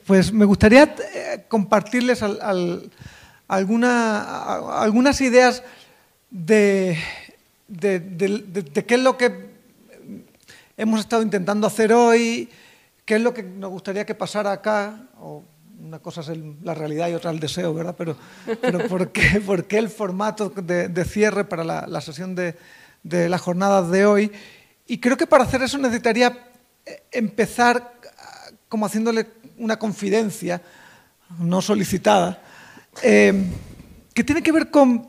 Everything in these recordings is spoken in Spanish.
Pues me gustaría compartirles algunas ideas de qué es lo que hemos estado intentando hacer hoy, qué es lo que nos gustaría que pasara acá. Una cosa es la realidad y otra el deseo, ¿verdad? Pero ¿por qué el formato de cierre para la sesión de las jornadas de hoy? Y creo que para hacer eso necesitaría empezar como haciéndole una confidencia no solicitada, que tiene que ver con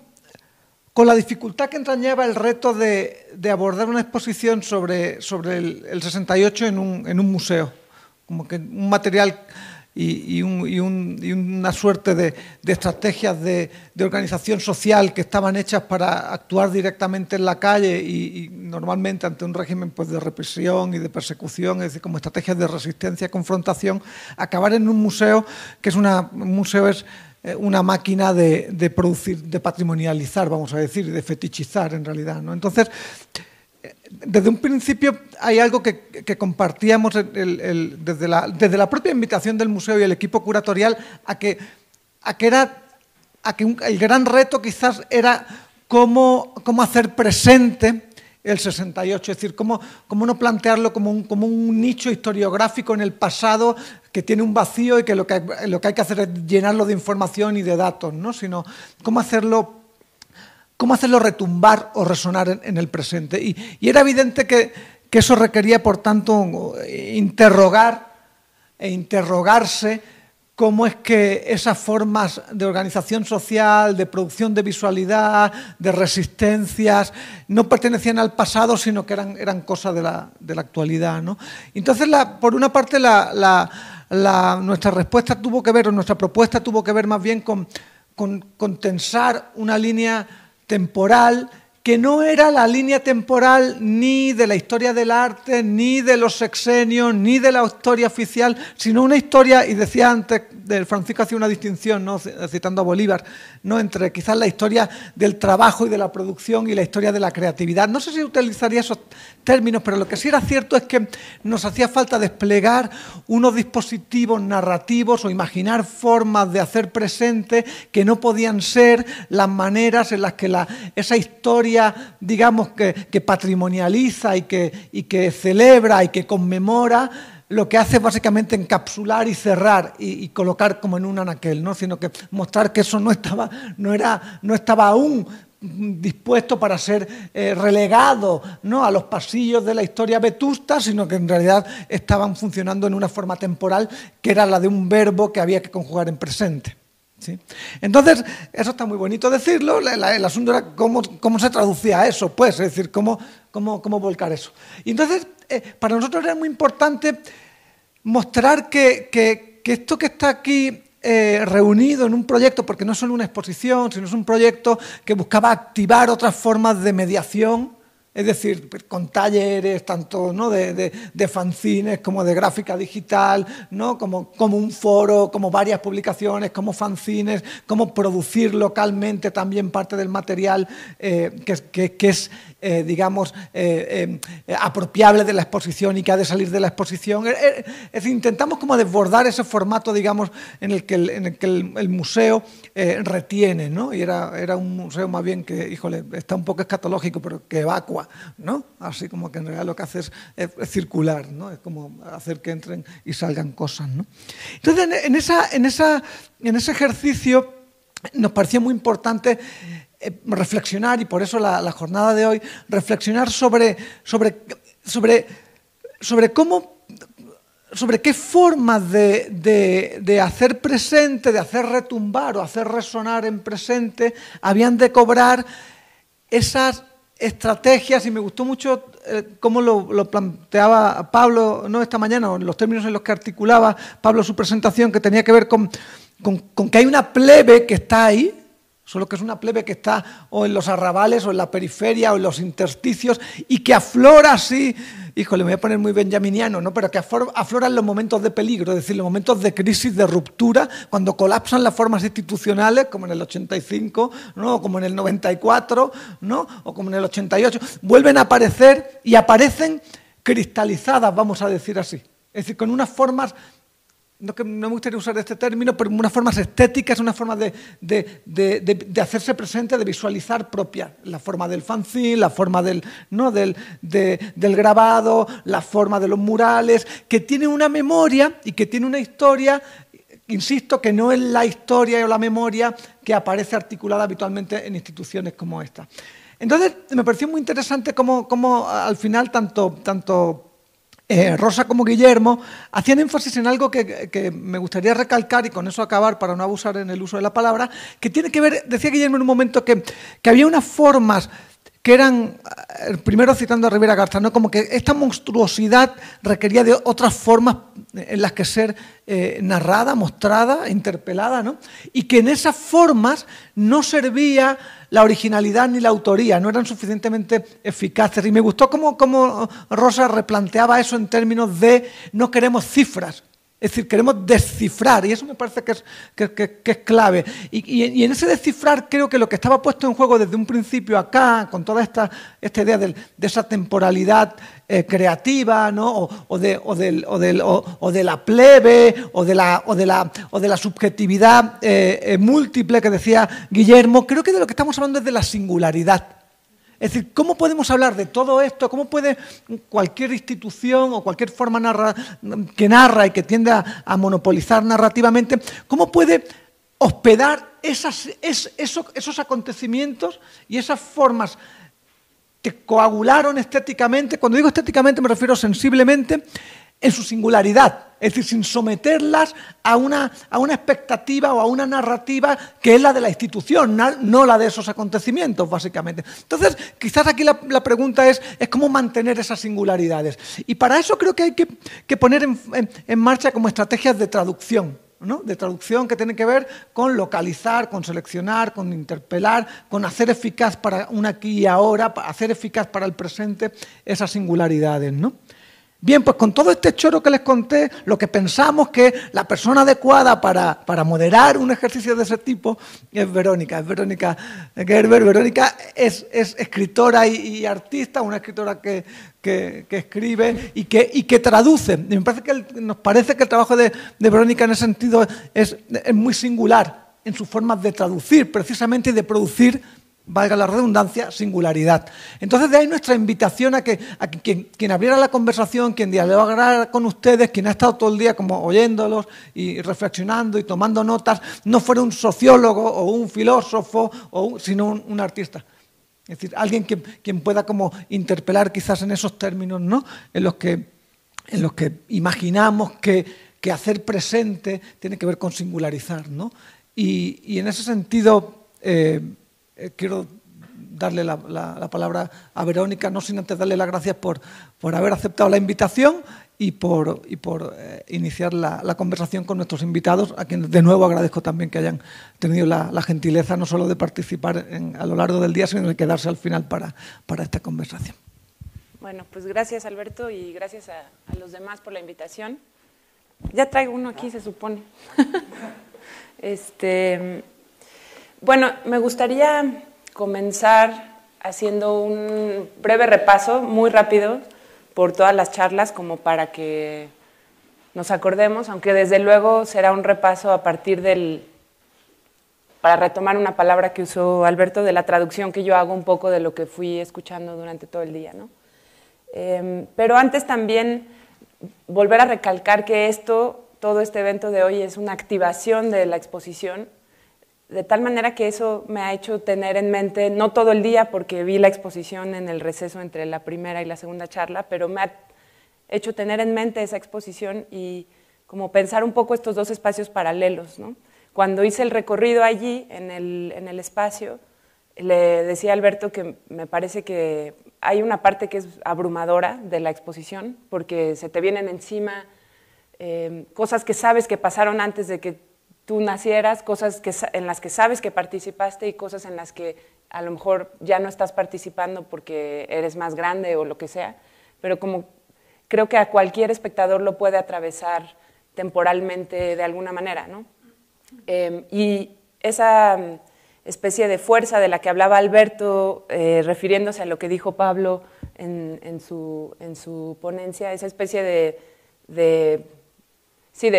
la dificultad que entrañaba el reto de abordar una exposición sobre el 68 en un museo, como que un material y una suerte de estrategias de organización social que estaban hechas para actuar directamente en la calle y normalmente ante un régimen pues, de represión y de persecución, es decir, como estrategias de resistencia y confrontación, acabar en un museo que es una máquina de producir, de patrimonializar, vamos a decir, y de fetichizar en realidad, ¿no? Entonces, desde un principio hay algo que compartíamos desde la propia invitación del museo y el equipo curatorial a que el gran reto quizás era cómo hacer presente el 68, es decir, cómo no plantearlo como un nicho historiográfico en el pasado que tiene un vacío y que lo que hay que hacer es llenarlo de información y de datos, ¿no? Sino cómo hacerlo retumbar o resonar en el presente. Y era evidente que eso requería, por tanto, interrogar e interrogarse cómo es que esas formas de organización social, de producción de visualidad, de resistencias, no pertenecían al pasado, sino que eran cosas de la actualidad, ¿no? Entonces, por una parte, nuestra respuesta tuvo que ver, o nuestra propuesta tuvo que ver más bien con tensar una línea temporal que no era la línea temporal ni de la historia del arte, ni de los sexenios, ni de la historia oficial, sino una historia, y decía antes, Francisco hacía una distinción, ¿no? Citando a Bolívar, ¿no? Entre quizás la historia del trabajo y de la producción y la historia de la creatividad. No sé si utilizaría esos términos, pero lo que sí era cierto es que nos hacía falta desplegar unos dispositivos narrativos o imaginar formas de hacer presente que no podían ser las maneras en las que esa historia, digamos, que patrimonializa y que celebra y que conmemora, lo que hace es básicamente encapsular y cerrar y colocar como en un anaquel, ¿no? Sino que mostrar que eso no estaba aún dispuesto para ser relegado, ¿no? A los pasillos de la historia vetusta, sino que en realidad estaban funcionando en una forma temporal que era la de un verbo que había que conjugar en presente. ¿Sí? Entonces, eso está muy bonito decirlo, el asunto era cómo se traducía eso, pues, es decir, cómo volcar eso. Y entonces, para nosotros era muy importante mostrar que esto que está aquí reunido en un proyecto, porque no es solo una exposición, sino es un proyecto que buscaba activar otras formas de mediación, es decir, con talleres tanto, ¿no? de fanzines como de gráfica digital, ¿no? como un foro, como varias publicaciones, como fanzines, como producir localmente también parte del material que es digamos, apropiable de la exposición y que ha de salir de la exposición. Es decir, intentamos como desbordar ese formato, digamos, en el que el museo retiene, ¿no? Y era un museo más bien que, híjole, está un poco escatológico, pero que evacua, ¿no? Así como que en realidad lo que hace es circular, ¿no? Es como hacer que entren y salgan cosas, ¿no? Entonces, en ese ejercicio nos parecía muy importante reflexionar, y por eso la jornada de hoy, reflexionar sobre qué formas de hacer presente, de hacer retumbar o hacer resonar en presente habían de cobrar esas estrategias. Y me gustó mucho cómo lo planteaba Pablo, ¿no? Esta mañana, o en los términos en los que articulaba Pablo su presentación, que tenía que ver con que hay una plebe que está ahí, solo que es una plebe que está o en los arrabales o en la periferia o en los intersticios y que aflora así, híjole, me voy a poner muy benjaminiano, ¿no? Pero que aflora en los momentos de peligro, es decir, los momentos de crisis, de ruptura, cuando colapsan las formas institucionales, como en el 85, ¿no? O como en el 94, ¿no? O como en el 88, vuelven a aparecer y aparecen cristalizadas, vamos a decir así. Es decir, con unas formas no me gustaría usar este término, pero unas formas estéticas, una forma de hacerse presente, de visualizar propia. La forma del fanzine, la forma del grabado, la forma de los murales, que tiene una memoria y que tiene una historia, insisto, que no es la historia o la memoria que aparece articulada habitualmente en instituciones como esta. Entonces, me pareció muy interesante cómo al final tanto Rosa como Guillermo hacían énfasis en algo que me gustaría recalcar y con eso acabar para no abusar en el uso de la palabra, que tiene que ver, decía Guillermo en un momento que había unas formas que eran, primero citando a Rivera Garza, ¿no? Como que esta monstruosidad requería de otras formas en las que ser narrada, mostrada, interpelada, ¿no? Y que en esas formas no servía la originalidad ni la autoría, no eran suficientemente eficaces. Y me gustó cómo Rosa replanteaba eso en términos de no queremos cifras, es decir, queremos descifrar, y eso me parece que es clave. Y en ese descifrar creo que lo que estaba puesto en juego desde un principio acá, con toda esta idea de esa temporalidad creativa, ¿no? o de la plebe, o de la subjetividad múltiple que decía Guillermo, creo que de lo que estamos hablando es de la singularidad. Es decir, ¿cómo podemos hablar de todo esto? ¿Cómo puede cualquier institución o cualquier forma que narra y que tiende a monopolizar narrativamente, cómo puede hospedar esos acontecimientos y esas formas que coagularon estéticamente? Cuando digo estéticamente me refiero sensiblemente, en su singularidad, es decir, sin someterlas a una expectativa o a una narrativa que es la de la institución, no la de esos acontecimientos, básicamente. Entonces, quizás aquí la pregunta es cómo mantener esas singularidades. Y para eso creo que hay que poner en marcha como estrategias de traducción, ¿no? De traducción que tienen que ver con localizar, con seleccionar, con interpelar, con hacer eficaz para un aquí y ahora, hacer eficaz para el presente esas singularidades, ¿no? Bien, pues con todo este choro que les conté, lo que pensamos que la persona adecuada para moderar un ejercicio de ese tipo es Verónica Gerber. Verónica es escritora y artista, una escritora que escribe y que traduce. Y nos parece que el trabajo de Verónica en ese sentido es muy singular en sus formas de traducir, precisamente, y de producir, valga la redundancia, singularidad. Entonces, de ahí nuestra invitación a que quien abriera la conversación, quien dialogara con ustedes, quien ha estado todo el día como oyéndolos y reflexionando y tomando notas, no fuera un sociólogo o un filósofo, sino un artista. Es decir, alguien quien pueda como interpelar quizás en esos términos, ¿no? en los que imaginamos que hacer presente tiene que ver con singularizar, ¿no? Y en ese sentido quiero darle la palabra a Verónica, no sin antes darle las gracias por haber aceptado la invitación y por iniciar la conversación con nuestros invitados, a quienes de nuevo agradezco también que hayan tenido la gentileza no solo de participar a lo largo del día, sino de quedarse al final para esta conversación. Bueno, pues gracias, Alberto, y gracias a los demás por la invitación. Ya traigo uno aquí, se supone. Bueno, me gustaría comenzar haciendo un breve repaso, muy rápido, por todas las charlas, como para que nos acordemos, aunque desde luego será un repaso a partir para retomar una palabra que usó Alberto, de la traducción que yo hago un poco de lo que fui escuchando durante todo el día, ¿no? Pero antes también volver a recalcar que todo este evento de hoy es una activación de la exposición, de tal manera que eso me ha hecho tener en mente, no todo el día porque vi la exposición en el receso entre la primera y la segunda charla, pero me ha hecho tener en mente esa exposición y como pensar un poco estos dos espacios paralelos, ¿no? Cuando hice el recorrido allí, en el espacio, le decía a Alberto que me parece que hay una parte que es abrumadora de la exposición, porque se te vienen encima cosas que sabes que pasaron antes de que tú nacieras, cosas en las que sabes que participaste y cosas en las que a lo mejor ya no estás participando porque eres más grande o lo que sea, pero como creo que a cualquier espectador lo puede atravesar temporalmente de alguna manera, ¿no? Y esa especie de fuerza de la que hablaba Alberto, refiriéndose a lo que dijo Pablo en su ponencia, esa especie de Sí,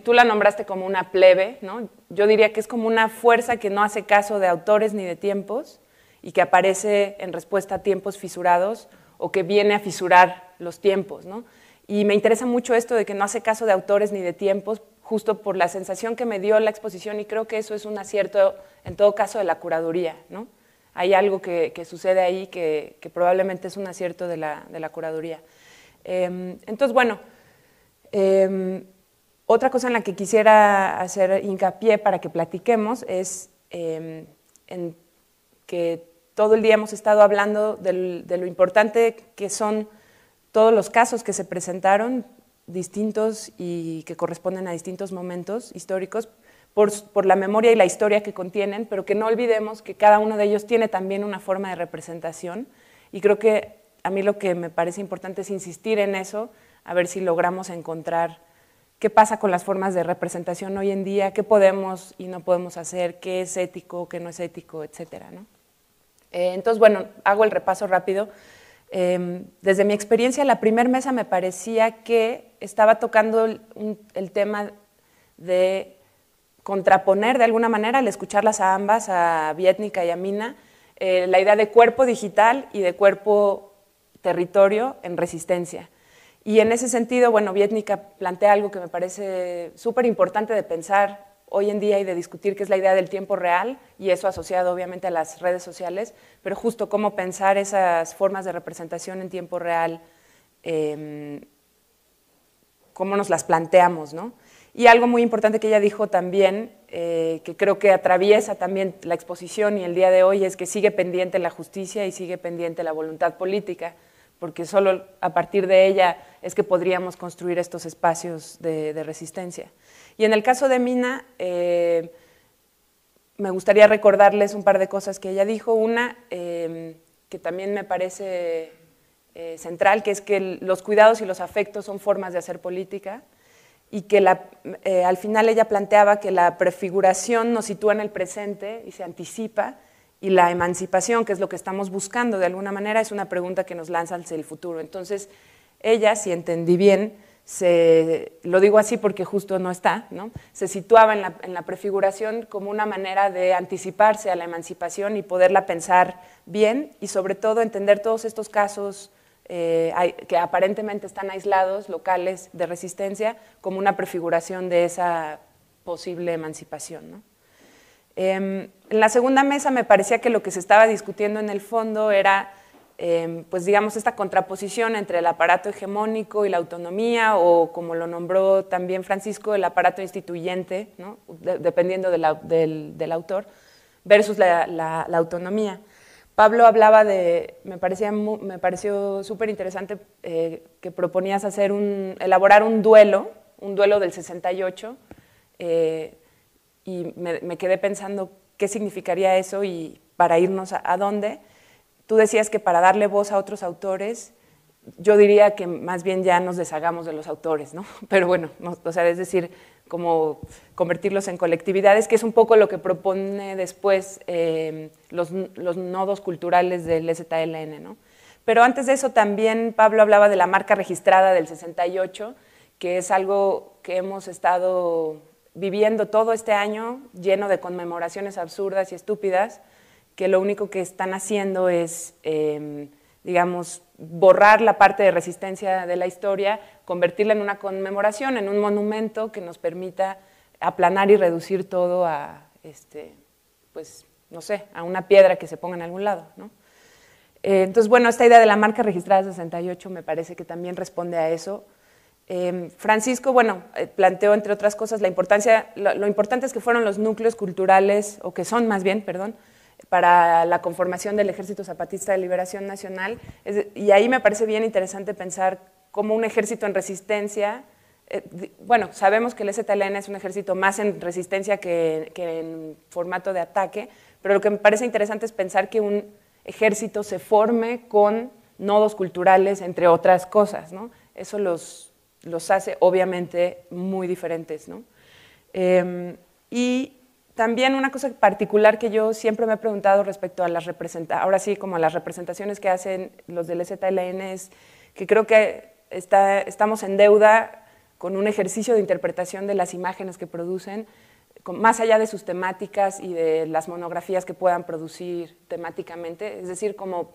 tú la nombraste como una plebe, ¿no? Yo diría que es como una fuerza que no hace caso de autores ni de tiempos y que aparece en respuesta a tiempos fisurados o que viene a fisurar los tiempos, ¿no? Y me interesa mucho esto de que no hace caso de autores ni de tiempos, justo por la sensación que me dio la exposición, y creo que eso es un acierto, en todo caso, de la curaduría, ¿no? Hay algo que sucede ahí que probablemente es un acierto de la curaduría. Entonces, bueno, otra cosa en la que quisiera hacer hincapié para que platiquemos es en que todo el día hemos estado hablando de lo importante que son todos los casos que se presentaron, distintos y que corresponden a distintos momentos históricos, por la memoria y la historia que contienen, pero que no olvidemos que cada uno de ellos tiene también una forma de representación, y creo que a mí lo que me parece importante es insistir en eso, a ver si logramos encontrar qué pasa con las formas de representación hoy en día, qué podemos y no podemos hacer, qué es ético, qué no es ético, etcétera, ¿no? Entonces, bueno, hago el repaso rápido. Desde mi experiencia, la primera mesa me parecía que estaba tocando el tema de contraponer de alguna manera, al escucharlas a ambas, a Vietnica y a Mina, la idea de cuerpo digital y de cuerpo territorio en resistencia. Y en ese sentido, bueno, Vietnica plantea algo que me parece súper importante de pensar hoy en día y de discutir, que es la idea del tiempo real, y eso asociado obviamente a las redes sociales, pero justo cómo pensar esas formas de representación en tiempo real, cómo nos las planteamos, ¿no? Y algo muy importante que ella dijo también, que creo que atraviesa también la exposición y el día de hoy, es que sigue pendiente la justicia y sigue pendiente la voluntad política, porque solo a partir de ella es que podríamos construir estos espacios de resistencia. Y en el caso de Mina, me gustaría recordarles un par de cosas que ella dijo. Una, que también me parece central, que es que los cuidados y los afectos son formas de hacer política, y que al final ella planteaba que la prefiguración nos sitúa en el presente y se anticipa, y la emancipación, que es lo que estamos buscando de alguna manera, es una pregunta que nos lanza hacia el futuro. Entonces, ella, si entendí bien, lo digo así porque justo no está, ¿no? Se situaba en la prefiguración como una manera de anticiparse a la emancipación y poderla pensar bien, y sobre todo entender todos estos casos que aparentemente están aislados, locales, de resistencia, como una prefiguración de esa posible emancipación, ¿no? En la segunda mesa me parecía que lo que se estaba discutiendo en el fondo era, pues digamos, esta contraposición entre el aparato hegemónico y la autonomía, o como lo nombró también Francisco, el aparato instituyente, ¿no? Dependiendo del autor, versus la autonomía. Pablo hablaba me pareció súper interesante que proponías elaborar un duelo del 68, y me quedé pensando qué significaría eso y para irnos a dónde. Tú decías que para darle voz a otros autores, yo diría que más bien ya nos deshagamos de los autores, ¿no? Pero bueno, o sea, es decir, como convertirlos en colectividades, que es un poco lo que propone después los nodos culturales del EZLN, ¿no? Pero antes de eso también Pablo hablaba de la marca registrada del 68, que es algo que hemos estado viviendo todo este año, lleno de conmemoraciones absurdas y estúpidas, que lo único que están haciendo es, digamos, borrar la parte de resistencia de la historia, convertirla en una conmemoración, en un monumento que nos permita aplanar y reducir todo a, pues, no sé, a una piedra que se ponga en algún lado, ¿no? Entonces, bueno, esta idea de la marca registrada 68 me parece que también responde a eso. Francisco, bueno, planteó, entre otras cosas, lo importante es que fueron los núcleos culturales, o que son más bien, perdón, para la conformación del Ejército Zapatista de Liberación Nacional, y ahí me parece bien interesante pensar cómo un ejército en resistencia, bueno, sabemos que el EZLN es un ejército más en resistencia que en formato de ataque, pero lo que me parece interesante es pensar que un ejército se forme con nodos culturales, entre otras cosas, ¿no? Eso los hace obviamente muy diferentes, ¿no? Y también una cosa particular que yo siempre me he preguntado respecto a las ahora sí, como a las representaciones que hacen los del EZLN, es que creo que estamos en deuda con un ejercicio de interpretación de las imágenes que producen, más allá de sus temáticas y de las monografías que puedan producir temáticamente, es decir, como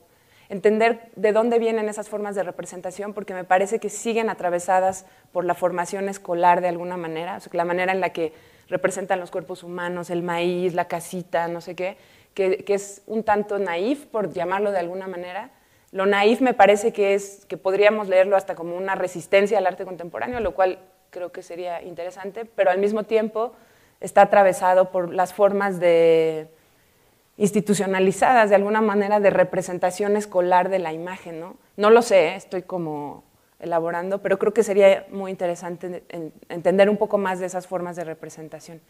entender de dónde vienen esas formas de representación, porque me parece que siguen atravesadas por la formación escolar de alguna manera, o sea, la manera en la que representan los cuerpos humanos, el maíz, la casita, no sé qué, que es un tanto naif, por llamarlo de alguna manera. Lo naif me parece que podríamos leerlo hasta como una resistencia al arte contemporáneo, lo cual creo que sería interesante, pero al mismo tiempo está atravesado por las formas institucionalizadas, de alguna manera, de representación escolar de la imagen, ¿no? No lo sé, estoy como elaborando, pero creo que sería muy interesante entender un poco más de esas formas de representación.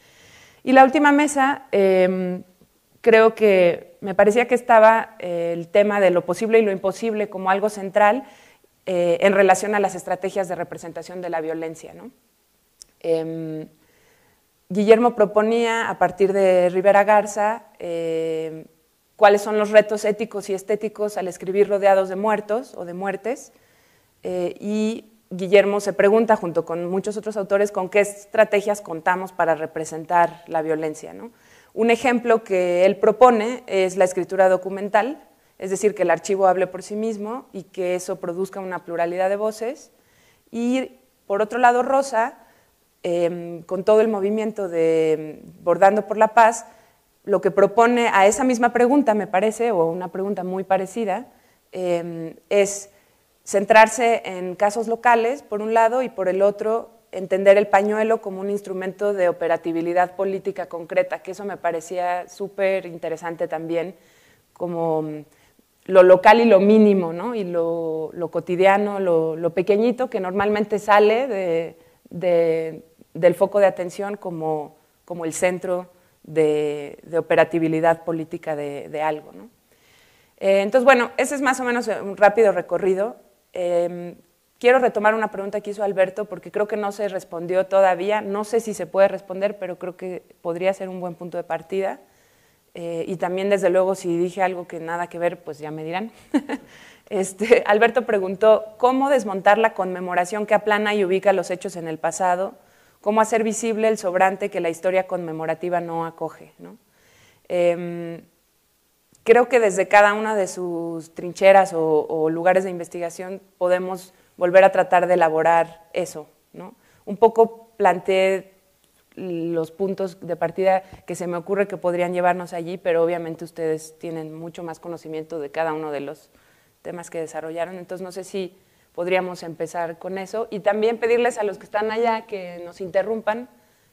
Y la última mesa, creo que me parecía que estaba el tema de lo posible y lo imposible como algo central en relación a las estrategias de representación de la violencia, ¿no? Guillermo proponía, a partir de Rivera Garza, cuáles son los retos éticos y estéticos al escribir rodeados de muertos o de muertes, y Guillermo se pregunta, junto con muchos otros autores, con qué estrategias contamos para representar la violencia, ¿no? Un ejemplo que él propone es la escritura documental, es decir, que el archivo hable por sí mismo y que eso produzca una pluralidad de voces. Y, por otro lado, Rosa, con todo el movimiento de Bordando por la Paz, lo que propone a esa misma pregunta, me parece, o una pregunta muy parecida, es centrarse en casos locales, por un lado, y por el otro, entender el pañuelo como un instrumento de operatividad política concreta, que eso me parecía súper interesante también, como lo local y lo mínimo, ¿no? Y lo cotidiano, lo pequeñito, que normalmente sale del foco de atención como el centro de operatividad política de algo, ¿no? Entonces, bueno, ese es más o menos un rápido recorrido. Quiero retomar una pregunta que hizo Alberto, porque creo que no se respondió todavía. No sé si se puede responder, pero creo que podría ser un buen punto de partida. Y también, desde luego, si dije algo que nada que ver, pues ya me dirán. Alberto preguntó, ¿cómo desmontar la conmemoración que aplana y ubica los hechos en el pasado? ¿Cómo hacer visible el sobrante que la historia conmemorativa no acoge, ¿no? Creo que desde cada una de sus trincheras o lugares de investigación podemos volver a tratar de elaborar eso, ¿no? Un poco planteé los puntos de partida que se me ocurre que podrían llevarnos allí, pero obviamente ustedes tienen mucho más conocimiento de cada uno de los temas que desarrollaron, entonces no sé si podríamos empezar con eso y también pedirles a los que están allá que nos interrumpan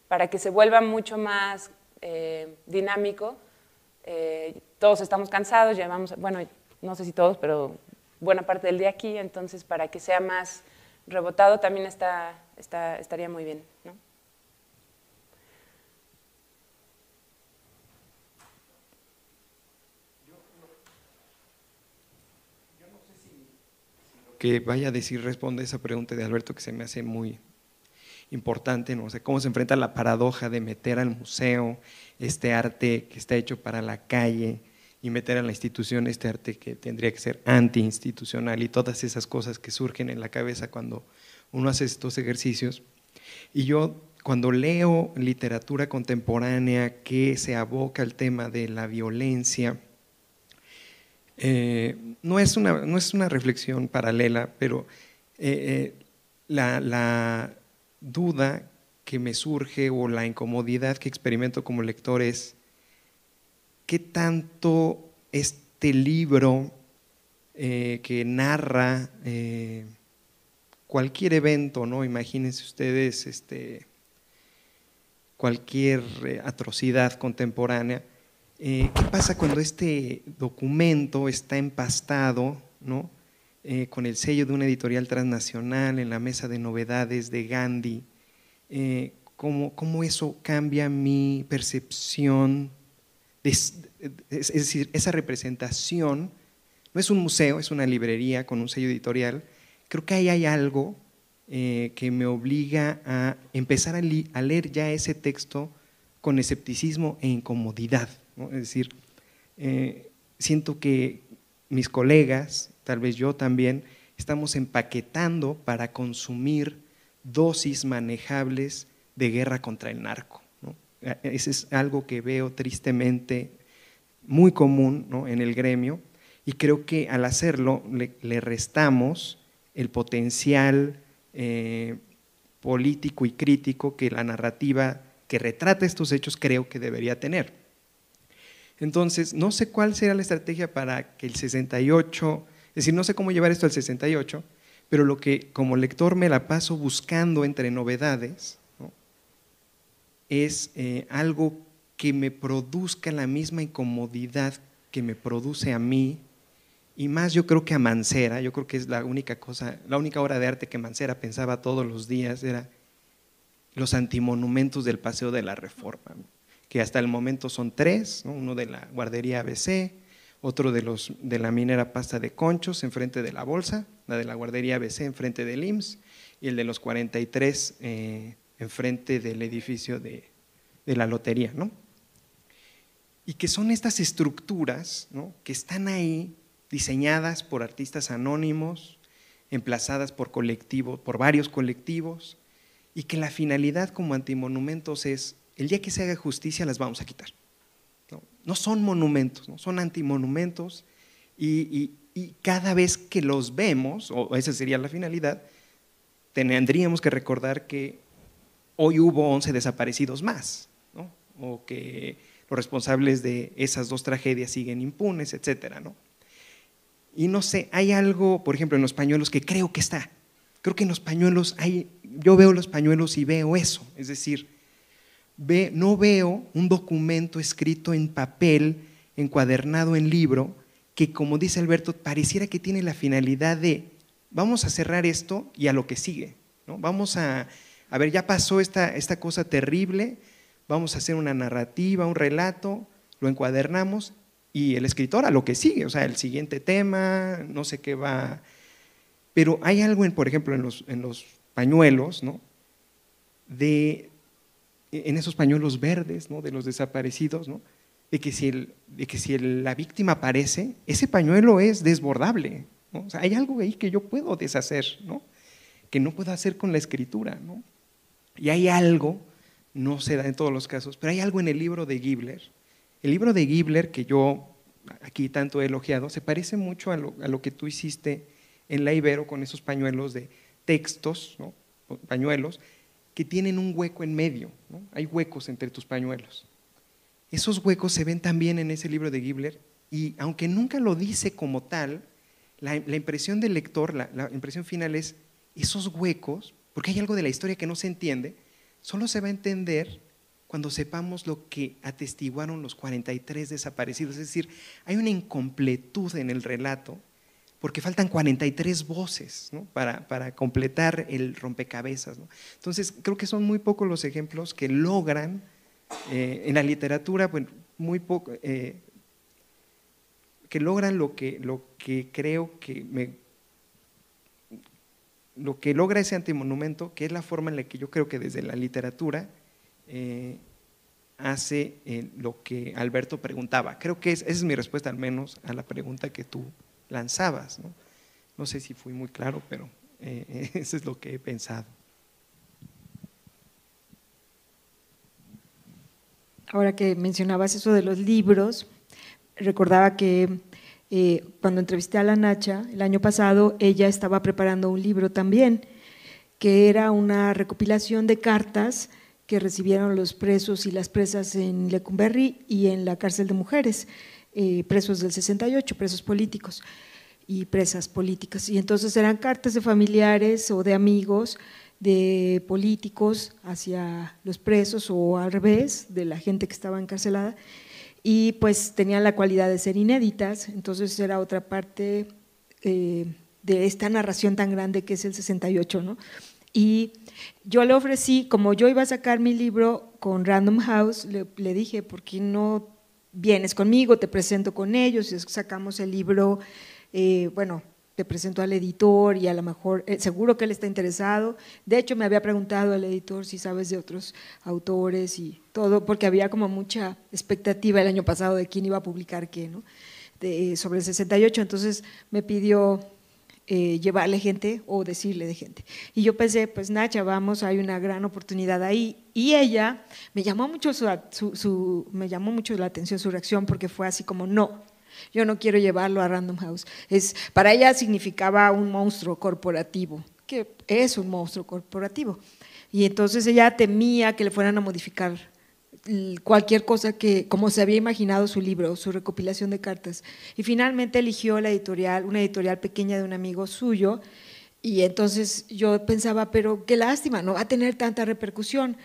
para que se vuelva mucho más dinámico. Todos estamos cansados, llevamos, bueno, no sé si todos, pero buena parte del día aquí, entonces para que sea más rebotado también estaría muy bien, ¿no? Que vaya a decir responde esa pregunta de Alberto que se me hace muy importante, ¿no? O sea, cómo se enfrenta la paradoja de meter al museo este arte que está hecho para la calle y meter a la institución este arte que tendría que ser antiinstitucional y todas esas cosas que surgen en la cabeza cuando uno hace estos ejercicios. Y yo cuando leo literatura contemporánea que se aboca al tema de la violencia, no es una reflexión paralela, pero la duda que me surge o la incomodidad que experimento como lector es qué tanto este libro que narra cualquier evento, ¿no? Imagínense ustedes cualquier atrocidad contemporánea. ¿Qué pasa cuando este documento está empastado, ¿no? Con el sello de una editorial transnacional en la mesa de novedades de Gandhi? ¿Cómo eso cambia mi percepción? Es decir, esa representación no es un museo, es una librería con un sello editorial. Creo que ahí hay algo que me obliga a empezar a leer ya ese texto con escepticismo e incomodidad, ¿no? Es decir, siento que mis colegas, tal vez yo también, estamos empaquetando para consumir dosis manejables de guerra contra el narco, ¿no? Ese es algo que veo tristemente muy común, ¿no?, en el gremio, y creo que al hacerlo le restamos el potencial político y crítico que la narrativa que retrata estos hechos creo que debería tener. Entonces, no sé cuál será la estrategia para que el 68, es decir, no sé cómo llevar esto al 68, pero lo que como lector me la paso buscando entre novedades, ¿no?, es algo que me produzca la misma incomodidad que me produce a mí, y más yo creo que a Mancera. Yo creo que es la única obra de arte que Mancera pensaba todos los días, era los antimonumentos del Paseo de la Reforma, que hasta el momento son 3, ¿no? Uno de la guardería ABC, otro de la minera Pasta de Conchos enfrente de la Bolsa, la de la guardería ABC enfrente del IMSS, y el de los 43 enfrente del edificio de la lotería, ¿no? Y que son estas estructuras, ¿no?, que están ahí diseñadas por artistas anónimos, emplazadas por varios colectivos, y que la finalidad como antimonumentos es, el día que se haga justicia las vamos a quitar. No son monumentos, ¿no?, son antimonumentos, y cada vez que los vemos, o esa sería la finalidad, tendríamos que recordar que hoy hubo 11 desaparecidos más, ¿no?, o que los responsables de esas 2 tragedias siguen impunes, etcétera, ¿no? Y no sé, hay algo, por ejemplo, en los pañuelos que creo que está. Creo que en los pañuelos yo veo los pañuelos y veo eso, es decir, no veo un documento escrito en papel, encuadernado en libro, que, como dice Alberto, pareciera que tiene la finalidad de vamos a cerrar esto y a lo que sigue, ¿no? Vamos a ver, ya pasó esta cosa terrible, vamos a hacer una narrativa, un relato, lo encuadernamos y el escritor a lo que sigue, o sea, el siguiente tema, no sé qué va. Pero hay algo, por ejemplo, en los pañuelos, ¿no?, en esos pañuelos verdes, ¿no?, de los desaparecidos, ¿no?, de que si la víctima aparece, ese pañuelo es desbordable, ¿no? O sea, hay algo ahí que yo puedo deshacer, ¿no?, que no puedo hacer con la escritura, ¿no? Y hay algo, no se da en todos los casos, pero hay algo en el libro de Gibler. El libro de Gibler, que yo aquí tanto he elogiado, se parece mucho a lo que tú hiciste en la Ibero con esos pañuelos de textos, ¿no?, pañuelos que tienen un hueco en medio, ¿no? Hay huecos entre tus pañuelos. Esos huecos se ven también en ese libro de Gibler, y aunque nunca lo dice como tal, la impresión del lector, la impresión final es esos huecos, porque hay algo de la historia que no se entiende, solo se va a entender cuando sepamos lo que atestiguaron los 43 desaparecidos. Es decir, hay una incompletud en el relato porque faltan 43 voces, ¿no?, para completar el rompecabezas, ¿no? Entonces, creo que son muy pocos los ejemplos que logran, en la literatura, bueno, muy poco, que logran lo que creo que lo que logra ese antimonumento, que es la forma en la que yo creo que desde la literatura hace lo que Alberto preguntaba. Creo que esa es mi respuesta, al menos, a la pregunta que tú lanzabas, ¿no? No sé si fui muy claro, pero eso es lo que he pensado. Ahora que mencionabas eso de los libros, recordaba que cuando entrevisté a la Nacha el año pasado, ella estaba preparando un libro también, que era una recopilación de cartas que recibieron los presos y las presas en Lecumberri y en la cárcel de mujeres, presos del 68, presos políticos y presas políticas. Y entonces eran cartas de familiares o de amigos de políticos hacia los presos, o al revés, de la gente que estaba encarcelada, y pues tenían la cualidad de ser inéditas. Entonces era otra parte de esta narración tan grande que es el 68, ¿no? Y yo le ofrecí, como yo iba a sacar mi libro con Random House, le dije, ¿por qué no vienes conmigo? Te presento con ellos y sacamos el libro, bueno, te presento al editor y a lo mejor, seguro que él está interesado. De hecho, me había preguntado al editor si sabes de otros autores y todo, porque había como mucha expectativa el año pasado de quién iba a publicar qué, ¿no? Sobre el 68, entonces me pidió llevarle gente o decirle de gente. Y yo pensé, pues Nacha, vamos, hay una gran oportunidad ahí. Y ella, me llamó mucho me llamó mucho la atención su reacción, porque fue así como, no, yo no quiero llevarlo a Random House. Para ella significaba un monstruo corporativo, que es un monstruo corporativo. Y entonces ella temía que le fueran a modificar cualquier cosa que, como se había imaginado su libro, su recopilación de cartas. Y finalmente eligió la editorial, una editorial pequeña de un amigo suyo, y entonces yo pensaba, pero qué lástima, no va a tener tanta repercusión.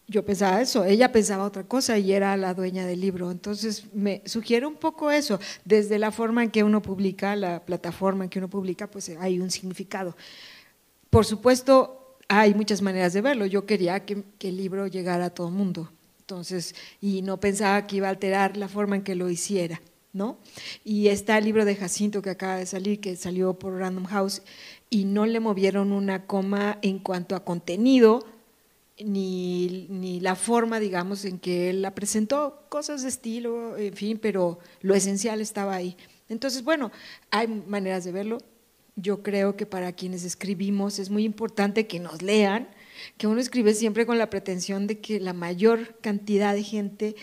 Yo pensaba eso, ella pensaba otra cosa y era la dueña del libro. Entonces me sugiere un poco eso, desde la forma en que uno publica, la plataforma en que uno publica, pues hay un significado. Por supuesto, hay muchas maneras de verlo. Yo quería que el libro llegara a todo el mundo. Entonces, y no pensaba que iba a alterar la forma en que lo hiciera, ¿no? Y está el libro de Jacinto que acaba de salir, que salió por Random House, y no le movieron una coma en cuanto a contenido, ni la forma, digamos, en que él la presentó, cosas de estilo, en fin, pero lo esencial estaba ahí. Entonces, bueno, hay maneras de verlo. Yo creo que para quienes escribimos es muy importante que nos lean, que uno escribe siempre con la pretensión de que la mayor cantidad de gente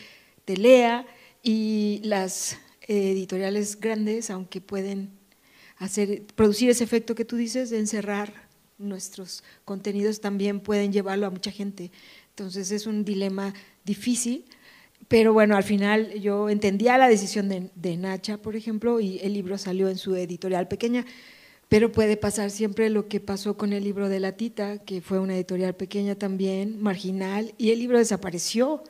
te lea, y las editoriales grandes, aunque pueden producir ese efecto que tú dices de encerrar nuestros contenidos, también pueden llevarlo a mucha gente. Entonces es un dilema difícil, pero bueno, al final yo entendía la decisión de Nacha, por ejemplo, y el libro salió en su editorial pequeña. Pero puede pasar siempre lo que pasó con el libro de La Tita, que fue una editorial pequeña también, marginal, y el libro desapareció.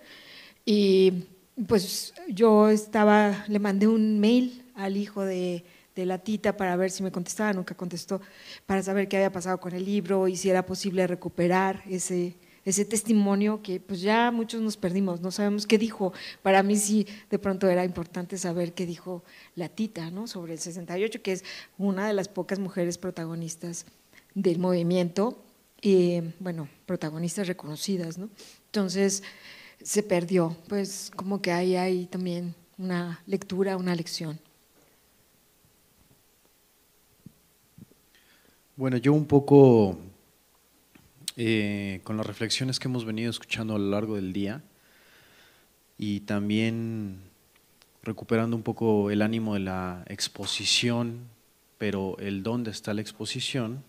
Y pues yo le mandé un mail al hijo de La Tita para ver si me contestaba, nunca contestó, para saber qué había pasado con el libro y si era posible recuperar ese testimonio que pues ya muchos nos perdimos, no sabemos qué dijo. Para mí sí, de pronto era importante saber qué dijo La Tita, ¿no?, sobre el 68, que es una de las pocas mujeres protagonistas del movimiento, bueno, protagonistas reconocidas, ¿no? Entonces se perdió, pues como que ahí hay también una lectura, una lección. Bueno, yo un poco con las reflexiones que hemos venido escuchando a lo largo del día, y también recuperando un poco el ánimo de la exposición, pero el dónde está la exposición,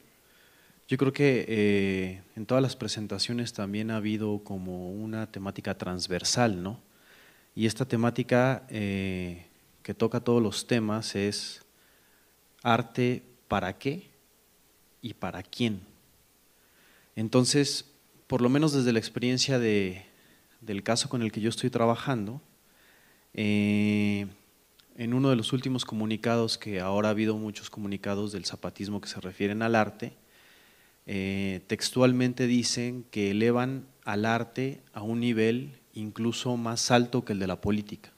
yo creo que en todas las presentaciones también ha habido como una temática transversal, ¿no? Y esta temática que toca todos los temas es arte para qué y para quién. Entonces, por lo menos desde la experiencia del caso con el que yo estoy trabajando, en uno de los últimos comunicados, que ahora ha habido muchos comunicados del zapatismo que se refieren al arte, textualmente dicen que elevan al arte a un nivel incluso más alto que el de la política.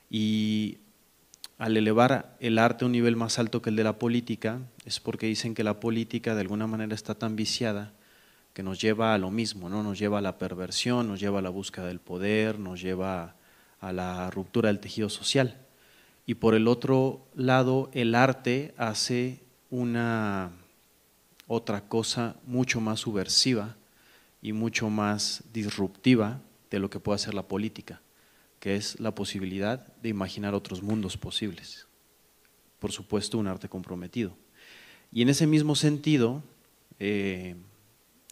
Y al elevar el arte a un nivel más alto que el de la política, es porque dicen que la política de alguna manera está tan viciada que nos lleva a lo mismo, ¿no? Nos lleva a la perversión, nos lleva a la búsqueda del poder, nos lleva a la ruptura del tejido social. Y por el otro lado, el arte hace una otra cosa mucho más subversiva y mucho más disruptiva de lo que puede hacer la política, que es la posibilidad de imaginar otros mundos posibles. Por supuesto, un arte comprometido. Y en ese mismo sentido,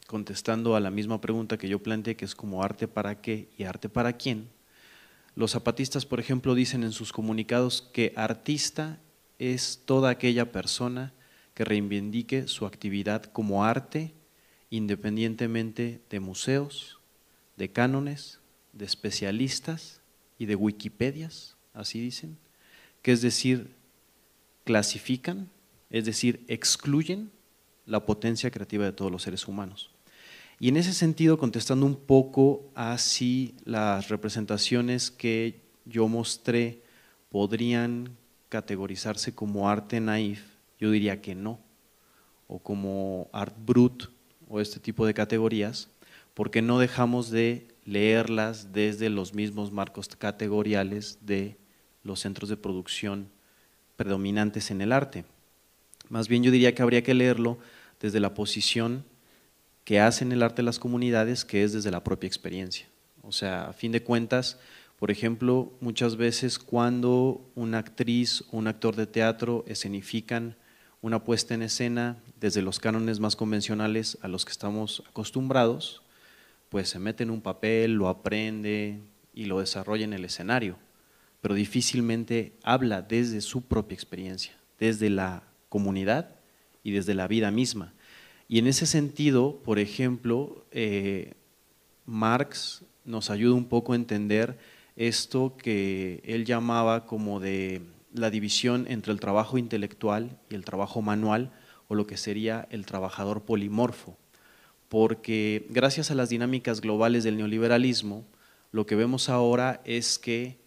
contestando a la misma pregunta que yo planteé, que es como arte para qué y arte para quién, los zapatistas, por ejemplo, dicen en sus comunicados que artista es toda aquella persona que reivindique su actividad como arte independientemente de museos, de cánones, de especialistas y de Wikipedias, así dicen, que es decir, clasifican, es decir, excluyen la potencia creativa de todos los seres humanos. Y en ese sentido, contestando un poco a si las representaciones que yo mostré podrían categorizarse como arte naif, yo diría que no, o como art brut o este tipo de categorías, porque no dejamos de leerlas desde los mismos marcos categoriales de los centros de producción predominantes en el arte. Más bien yo diría que habría que leerlo desde la posición que hacen el arte las comunidades, que es desde la propia experiencia. O sea, a fin de cuentas, por ejemplo, muchas veces cuando una actriz o un actor de teatro escenifican una puesta en escena desde los cánones más convencionales a los que estamos acostumbrados, pues se mete en un papel, lo aprende y lo desarrolla en el escenario, pero difícilmente habla desde su propia experiencia, desde la comunidad y desde la vida misma. Y en ese sentido, por ejemplo, Marx nos ayuda un poco a entender esto que él llamaba como de la división entre el trabajo intelectual y el trabajo manual, o lo que sería el trabajador polimorfo, porque gracias a las dinámicas globales del neoliberalismo, lo que vemos ahora es que,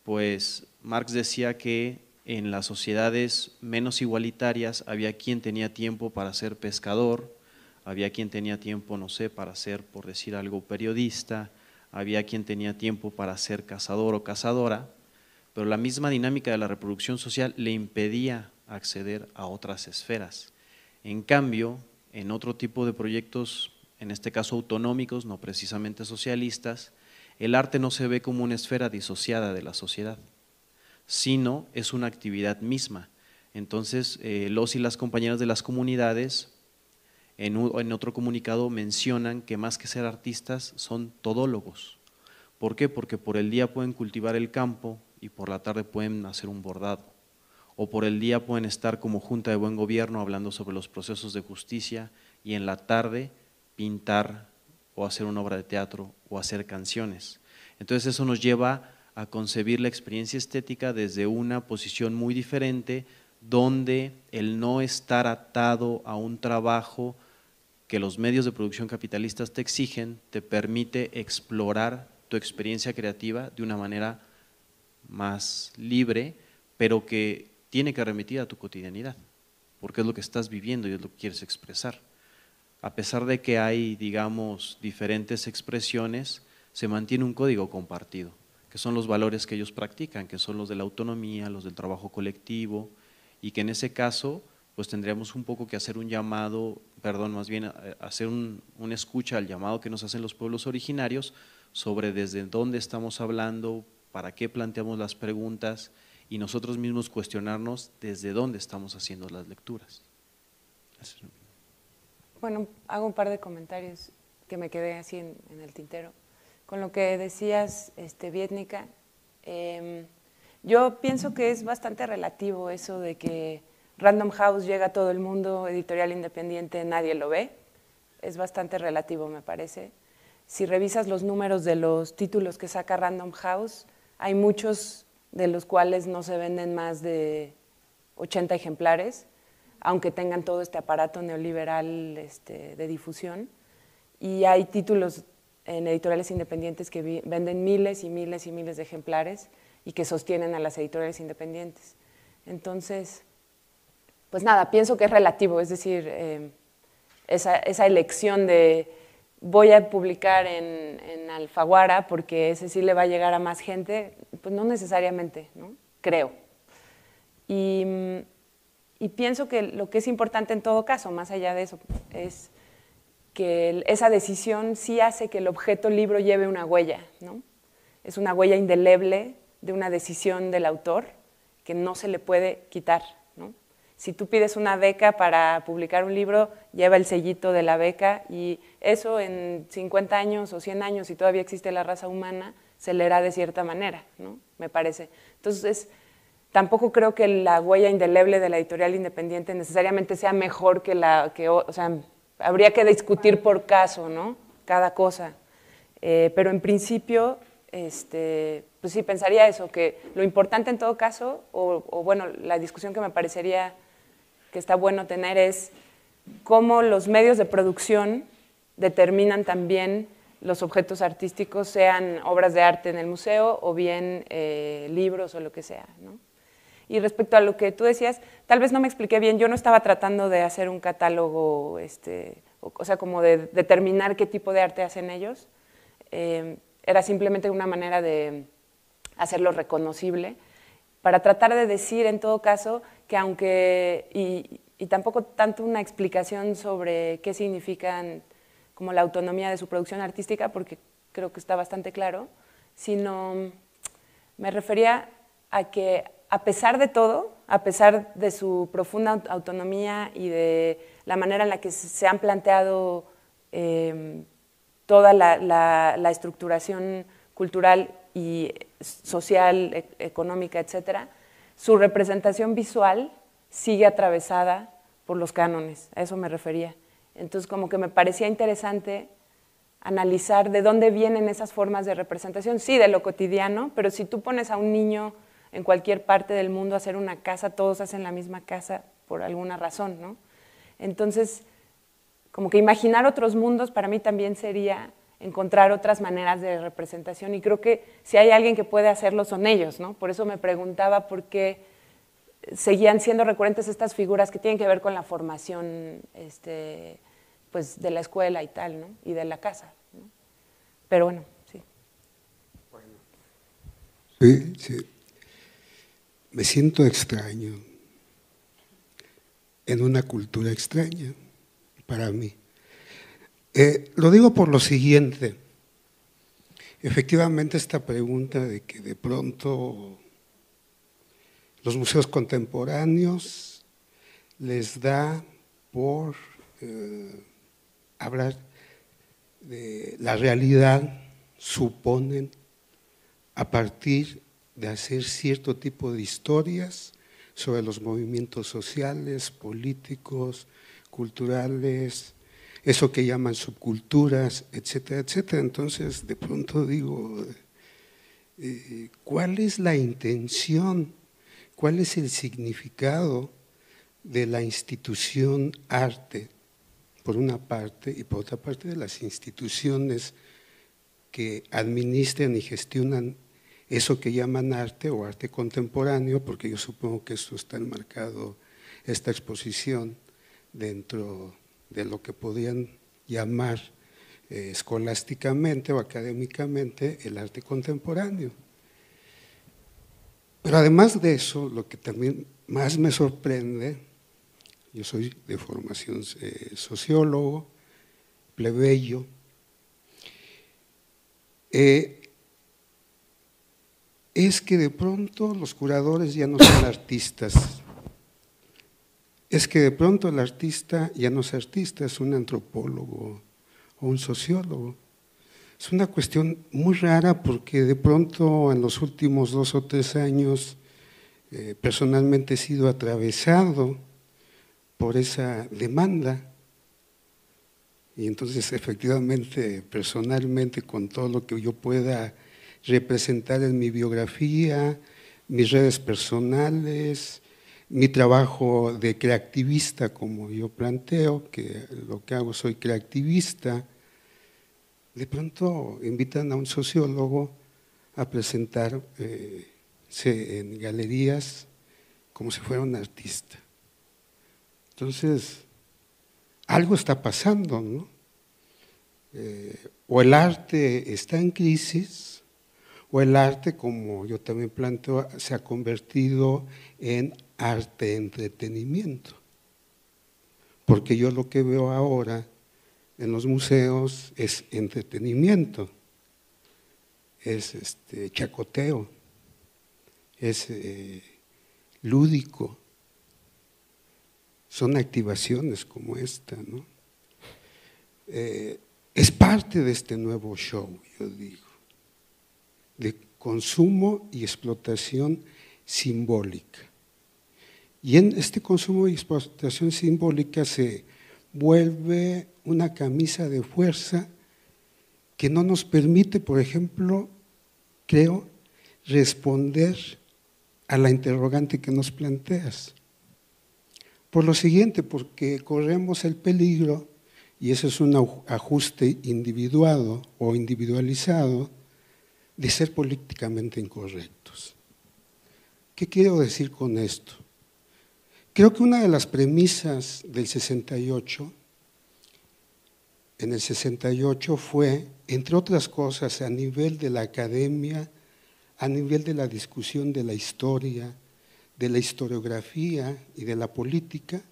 pues Marx decía que en las sociedades menos igualitarias había quien tenía tiempo para ser pescador, había quien tenía tiempo, no sé, para ser, por decir algo, periodista, había quien tenía tiempo para ser cazador o cazadora, pero la misma dinámica de la reproducción social le impedía acceder a otras esferas. En cambio, en otro tipo de proyectos, en este caso autonómicos, no precisamente socialistas, el arte no se ve como una esfera disociada de la sociedad, sino es una actividad misma. Entonces, los y las compañeras de las comunidades, en otro comunicado mencionan que más que ser artistas son todólogos. ¿Por qué? Porque por el día pueden cultivar el campo y por la tarde pueden hacer un bordado. O por el día pueden estar como Junta de Buen Gobierno hablando sobre los procesos de justicia y en la tarde pintar o hacer una obra de teatro o hacer canciones. Entonces eso nos lleva a concebir la experiencia estética desde una posición muy diferente, donde el no estar atado a un trabajo que los medios de producción capitalistas te exigen, te permite explorar tu experiencia creativa de una manera más libre, pero que tiene que remitir a tu cotidianidad, porque es lo que estás viviendo y es lo que quieres expresar. A pesar de que hay, digamos, diferentes expresiones, se mantiene un código compartido, que son los valores que ellos practican, que son los de la autonomía, los del trabajo colectivo, y que en ese caso pues tendríamos un poco que hacer un llamado, perdón, más bien hacer una escucha al llamado que nos hacen los pueblos originarios sobre desde dónde estamos hablando, para qué planteamos las preguntas y nosotros mismos cuestionarnos desde dónde estamos haciendo las lecturas. Bueno, hago un par de comentarios que me quedé así en el tintero. Con lo que decías, Vietnica, yo pienso que es bastante relativo eso de que Random House llega a todo el mundo, editorial independiente, nadie lo ve. Es bastante relativo, me parece. Si revisas los números de los títulos que saca Random House, hay muchos de los cuales no se venden más de 80 ejemplares, aunque tengan todo este aparato neoliberal de difusión. Y hay títulos en editoriales independientes que venden miles y miles y miles de ejemplares y que sostienen a las editoriales independientes. Entonces, pues nada, pienso que es relativo, es decir, esa elección de voy a publicar en Alfaguara porque ese sí le va a llegar a más gente, pues no necesariamente, ¿no? Creo. Y pienso que lo que es importante en todo caso, más allá de eso, es que esa decisión sí hace que el objeto libro lleve una huella, ¿no? Es una huella indeleble de una decisión del autor que no se le puede quitar, ¿no? Si tú pides una beca para publicar un libro, lleva el sellito de la beca y eso en 50 años o 100 años, si todavía existe la raza humana, se leerá de cierta manera, ¿no? Me parece. Entonces, tampoco creo que la huella indeleble de la editorial independiente necesariamente sea mejor que o sea, habría que discutir por caso, ¿no? Cada cosa. Pero en principio, pues sí, pensaría eso, que lo importante en todo caso, o bueno, la discusión que me parecería que está bueno tener es cómo los medios de producción determinan también los objetos artísticos, sean obras de arte en el museo o bien libros o lo que sea, ¿no? Y respecto a lo que tú decías, tal vez no me expliqué bien, yo no estaba tratando de hacer un catálogo, o sea, como de determinar qué tipo de arte hacen ellos, era simplemente una manera de hacerlo reconocible, para tratar de decir en todo caso que aunque, y tampoco tanto una explicación sobre qué significan como la autonomía de su producción artística, porque creo que está bastante claro, sino me refería a que a pesar de todo, a pesar de su profunda autonomía y de la manera en la que se han planteado toda la estructuración cultural y social, económica, etcétera, su representación visual sigue atravesada por los cánones, a eso me refería. Entonces, como que me parecía interesante analizar de dónde vienen esas formas de representación, sí, de lo cotidiano, pero si tú pones a un niño en cualquier parte del mundo a hacer una casa, todos hacen la misma casa por alguna razón, ¿no? Entonces, como que imaginar otros mundos para mí también sería encontrar otras maneras de representación, y creo que si hay alguien que puede hacerlo son ellos, ¿no? Por eso me preguntaba por qué seguían siendo recurrentes estas figuras que tienen que ver con la formación pues, de la escuela y tal, ¿no? Y de la casa, ¿no? Pero bueno, sí. Sí, sí. Me siento extraño en una cultura extraña para mí. Lo digo por lo siguiente. Efectivamente, esta pregunta de que de pronto los museos contemporáneos les da por hablar de la realidad, suponen, a partir de hacer cierto tipo de historias sobre los movimientos sociales, políticos, culturales, eso que llaman subculturas, etcétera, etcétera. Entonces, de pronto digo, ¿cuál es la intención? ¿Cuál es el significado de la institución arte, por una parte, y por otra parte de las instituciones que administran y gestionan eso que llaman arte o arte contemporáneo? Porque yo supongo que esto está enmarcado, esta exposición, dentro de lo que podrían llamar escolásticamente o académicamente el arte contemporáneo. Pero además de eso, lo que también más me sorprende, yo soy de formación sociólogo, plebeyo, es que de pronto los curadores ya no son artistas, es que de pronto el artista ya no es artista, es un antropólogo o un sociólogo. Es una cuestión muy rara porque de pronto en los últimos 2 o 3 años personalmente he sido atravesado por esa demanda, y entonces efectivamente, personalmente, con todo lo que yo pueda representar en mi biografía, mis redes personales, mi trabajo de creativista, como yo planteo, que lo que hago, soy creativista, de pronto invitan a un sociólogo a presentarse en galerías como si fuera un artista. Entonces, algo está pasando, ¿no? O el arte está en crisis, o el arte, como yo también planteo, se ha convertido en arte entretenimiento. Porque yo lo que veo ahora en los museos es entretenimiento, es chacoteo, es lúdico, son activaciones como esta, ¿no? Es parte de este nuevo show, yo digo, de consumo y explotación simbólica. Y en este consumo y explotación simbólica se vuelve una camisa de fuerza que no nos permite, por ejemplo, creo, responder a la interrogante que nos planteas. Por lo siguiente, porque corremos el peligro, y ese es un ajuste individuado o individualizado, de ser políticamente incorrectos. ¿Qué quiero decir con esto? Creo que una de las premisas del 68, en el 68 fue, entre otras cosas, a nivel de la academia, a nivel de la discusión de la historia, de la historiografía y de la política,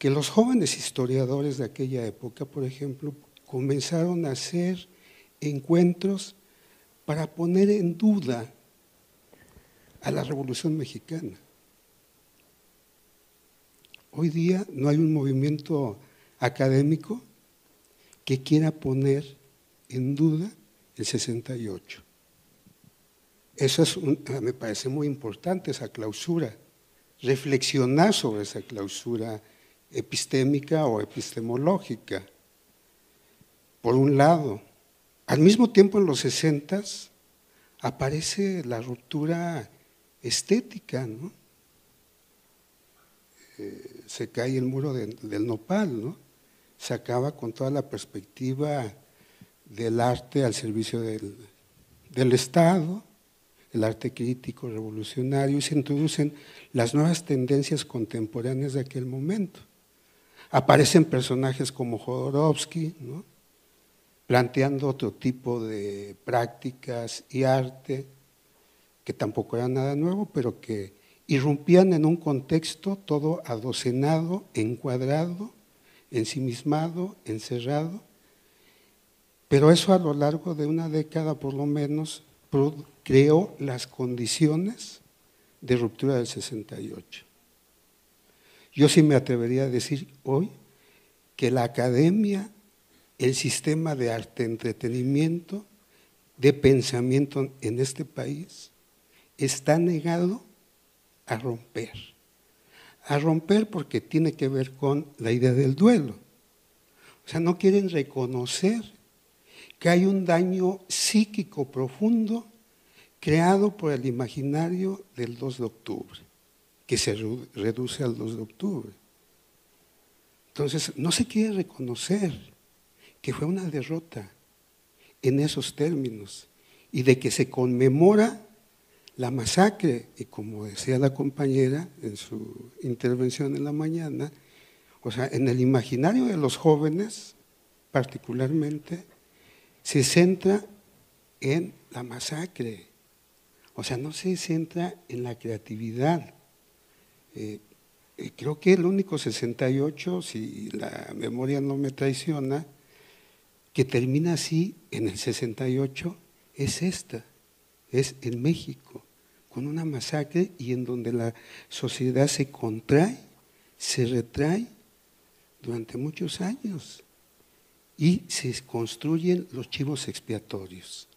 que los jóvenes historiadores de aquella época, por ejemplo, comenzaron a hacer encuentros para poner en duda a la Revolución Mexicana. Hoy día no hay un movimiento académico que quiera poner en duda el 68. Eso me parece muy importante, esa clausura, reflexionar sobre esa clausura epistémica o epistemológica. Por un lado, al mismo tiempo en los 60s aparece la ruptura estética, ¿no? Se cae el muro del nopal, ¿no? Se acaba con toda la perspectiva del arte al servicio del Estado, el arte crítico, revolucionario, y se introducen las nuevas tendencias contemporáneas de aquel momento. Aparecen personajes como Jodorowsky, ¿no? Planteando otro tipo de prácticas y arte, que tampoco era nada nuevo, pero que irrumpían en un contexto todo adocenado, encuadrado, ensimismado, encerrado, pero eso a lo largo de una década por lo menos creó las condiciones de ruptura del 68. Yo sí me atrevería a decir hoy que la academia, el sistema de arte, entretenimiento, de pensamiento en este país está negado a romper porque tiene que ver con la idea del duelo. O sea, no quieren reconocer que hay un daño psíquico profundo creado por el imaginario del 2 de octubre, que se reduce al 2 de octubre. Entonces, no se quiere reconocer que fue una derrota en esos términos y de que se conmemora la masacre, y como decía la compañera en su intervención en la mañana, o sea, en el imaginario de los jóvenes, particularmente, se centra en la masacre, o sea, no se centra en la creatividad. Creo que el único 68, si la memoria no me traiciona, que termina así en el 68, es en México, con una masacre y en donde la sociedad se contrae, se retrae durante muchos años y se construyen los chivos expiatorios.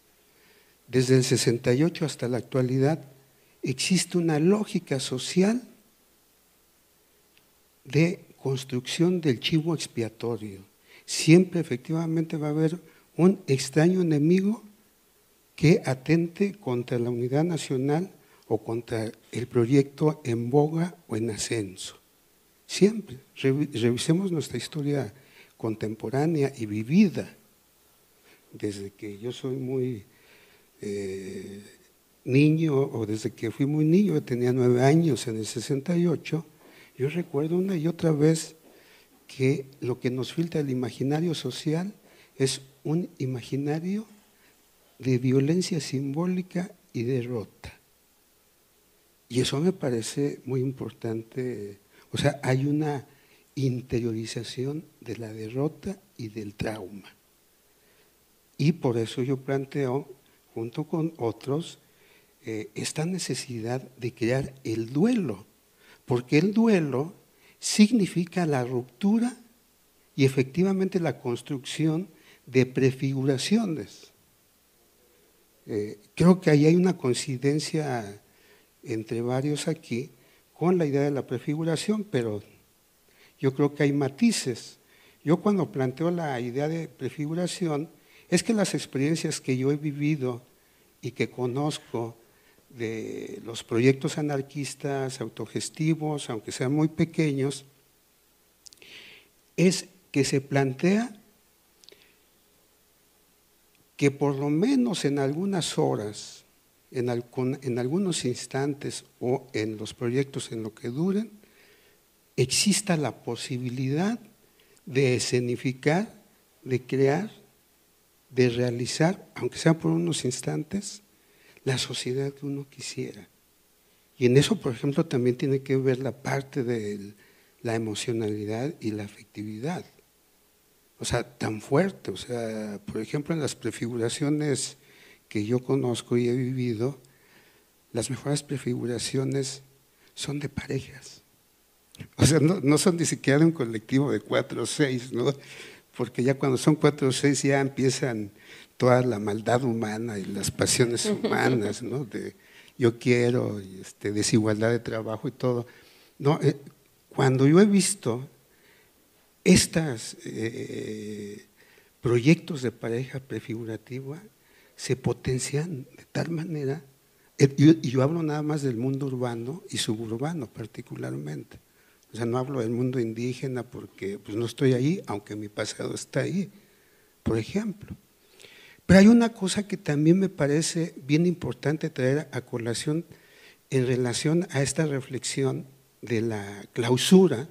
Desde el 68 hasta la actualidad existe una lógica social de construcción del chivo expiatorio. Siempre efectivamente va a haber un extraño enemigo que atente contra la unidad nacional o contra el proyecto en boga o en ascenso. Siempre. Revisemos nuestra historia contemporánea y vivida. Desde que yo soy muy niño, o desde que fui muy niño, yo tenía 9 años en el 68, yo recuerdo una y otra vez que lo que nos filtra el imaginario social es un imaginario de violencia simbólica y derrota. Y eso me parece muy importante. O sea, hay una interiorización de la derrota y del trauma. Y por eso yo planteo, junto con otros, esta necesidad de crear el duelo, porque el duelo significa la ruptura y efectivamente la construcción de prefiguraciones. Creo que ahí hay una coincidencia entre varios aquí con la idea de la prefiguración, pero yo creo que hay matices. Yo cuando planteo la idea de prefiguración, es que las experiencias que yo he vivido y que conozco de los proyectos anarquistas, autogestivos, aunque sean muy pequeños, es que se plantea que por lo menos en algunas horas, en algunos instantes o en los proyectos en lo que duren, exista la posibilidad de escenificar, de crear, de realizar, aunque sea por unos instantes, la sociedad que uno quisiera. Y en eso, por ejemplo, también tiene que ver la parte de la emocionalidad y la afectividad. O sea, tan fuerte. O sea, por ejemplo, en las prefiguraciones que yo conozco y he vivido, las mejores prefiguraciones son de parejas. O sea, no son ni siquiera de un colectivo de 4 o 6, ¿no? Porque ya cuando son 4 o 6 ya empiezan toda la maldad humana y las pasiones humanas, ¿no? De yo quiero, y desigualdad de trabajo y todo. No, cuando yo he visto estos proyectos de pareja prefigurativa, se potencian de tal manera, y yo hablo nada más del mundo urbano y suburbano particularmente. O sea, no hablo del mundo indígena porque pues, no estoy ahí, aunque mi pasado está ahí, por ejemplo. Pero hay una cosa que también me parece bien importante traer a colación en relación a esta reflexión de la clausura,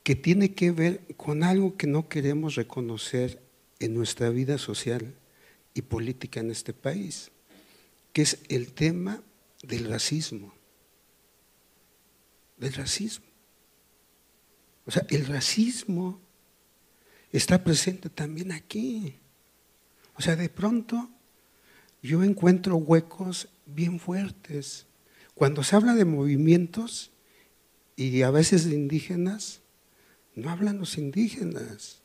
que tiene que ver con algo que no queremos reconocer en nuestra vida social y política en este país, que es el tema del racismo. Del racismo. O sea, el racismo está presente también aquí. O sea, de pronto yo encuentro huecos bien fuertes. Cuando se habla de movimientos y a veces de indígenas, no hablan los indígenas.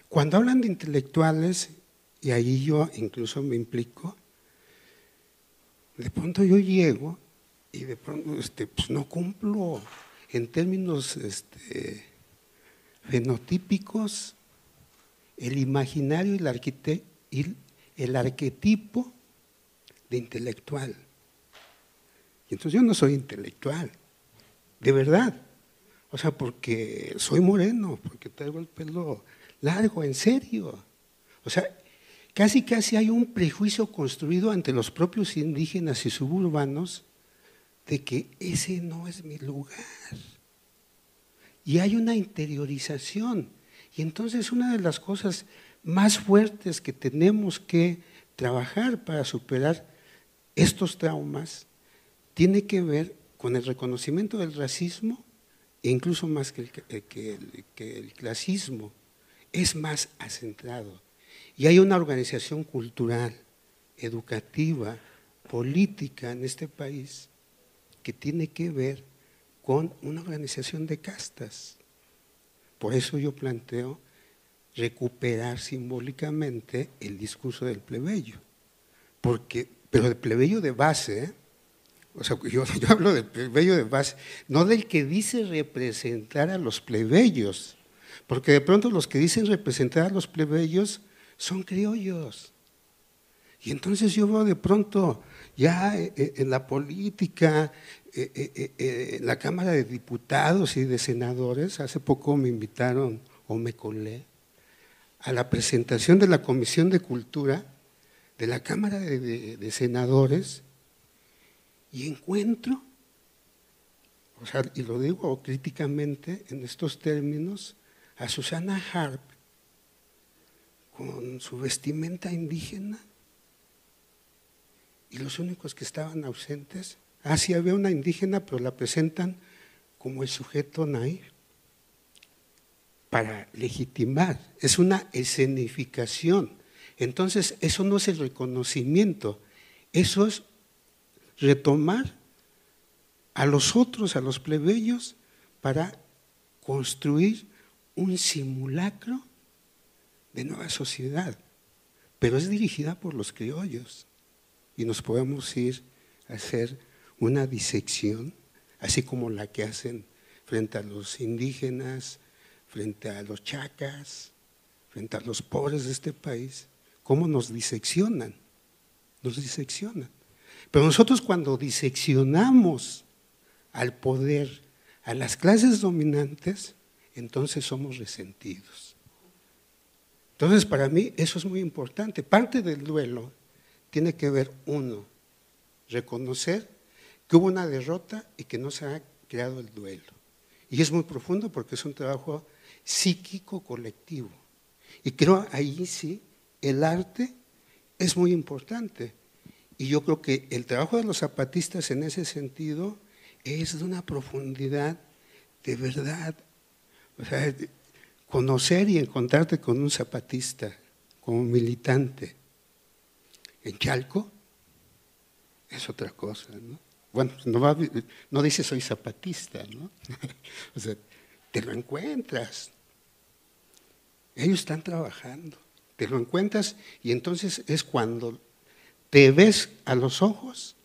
Cuando hablan de intelectuales, y ahí yo incluso me implico, de pronto yo llego y de pronto pues no cumplo en términos fenotípicos el imaginario y el arquetipo de intelectual. Y entonces yo no soy intelectual, de verdad. O sea, porque soy moreno, porque traigo el pelo largo, en serio. O sea, casi hay un prejuicio construido ante los propios indígenas y suburbanos de que ese no es mi lugar. Y hay una interiorización. Y entonces una de las cosas más fuertes que tenemos que trabajar para superar estos traumas tiene que ver con el reconocimiento del racismo, e incluso más que el clasismo, es más acentrado. Y hay una organización cultural, educativa, política en este país que tiene que ver con una organización de castas. Por eso yo planteo recuperar simbólicamente el discurso del plebeyo, pero del plebeyo de base, ¿eh? O sea, yo hablo del plebeyo de base, no del que dice representar a los plebeyos, porque de pronto los que dicen representar a los plebeyos son criollos. Y entonces yo veo de pronto ya en la política, en la Cámara de Diputados y de Senadores, hace poco me invitaron o me colé a la presentación de la Comisión de Cultura de la Cámara de Senadores y encuentro, o sea, y lo digo críticamente en estos términos, a Susana Harp con su vestimenta indígena y los únicos que estaban ausentes, sí había una indígena, pero la presentan como el sujeto naif para legitimar, es una escenificación. Entonces, eso no es el reconocimiento, eso es retomar a los otros, a los plebeyos, para construir un simulacro de nueva sociedad, pero es dirigida por los criollos y nos podemos ir a hacer una disección, así como la que hacen frente a los indígenas, frente a los chacas, frente a los pobres de este país, cómo nos diseccionan, Pero nosotros cuando diseccionamos al poder, a las clases dominantes, entonces somos resentidos. Entonces para mí eso es muy importante. Parte del duelo tiene que ver, uno, reconocer que hubo una derrota y que no se ha creado el duelo. Y es muy profundo porque es un trabajo psíquico colectivo. Y creo ahí sí, el arte es muy importante. Y yo creo que el trabajo de los zapatistas en ese sentido es de una profundidad de verdad. O sea, conocer y encontrarte con un zapatista como militante en Chalco es otra cosa, ¿no? Bueno, no dice soy zapatista, ¿no? O sea, te lo encuentras. Ellos están trabajando, te lo encuentras y entonces es cuando te ves a los ojos,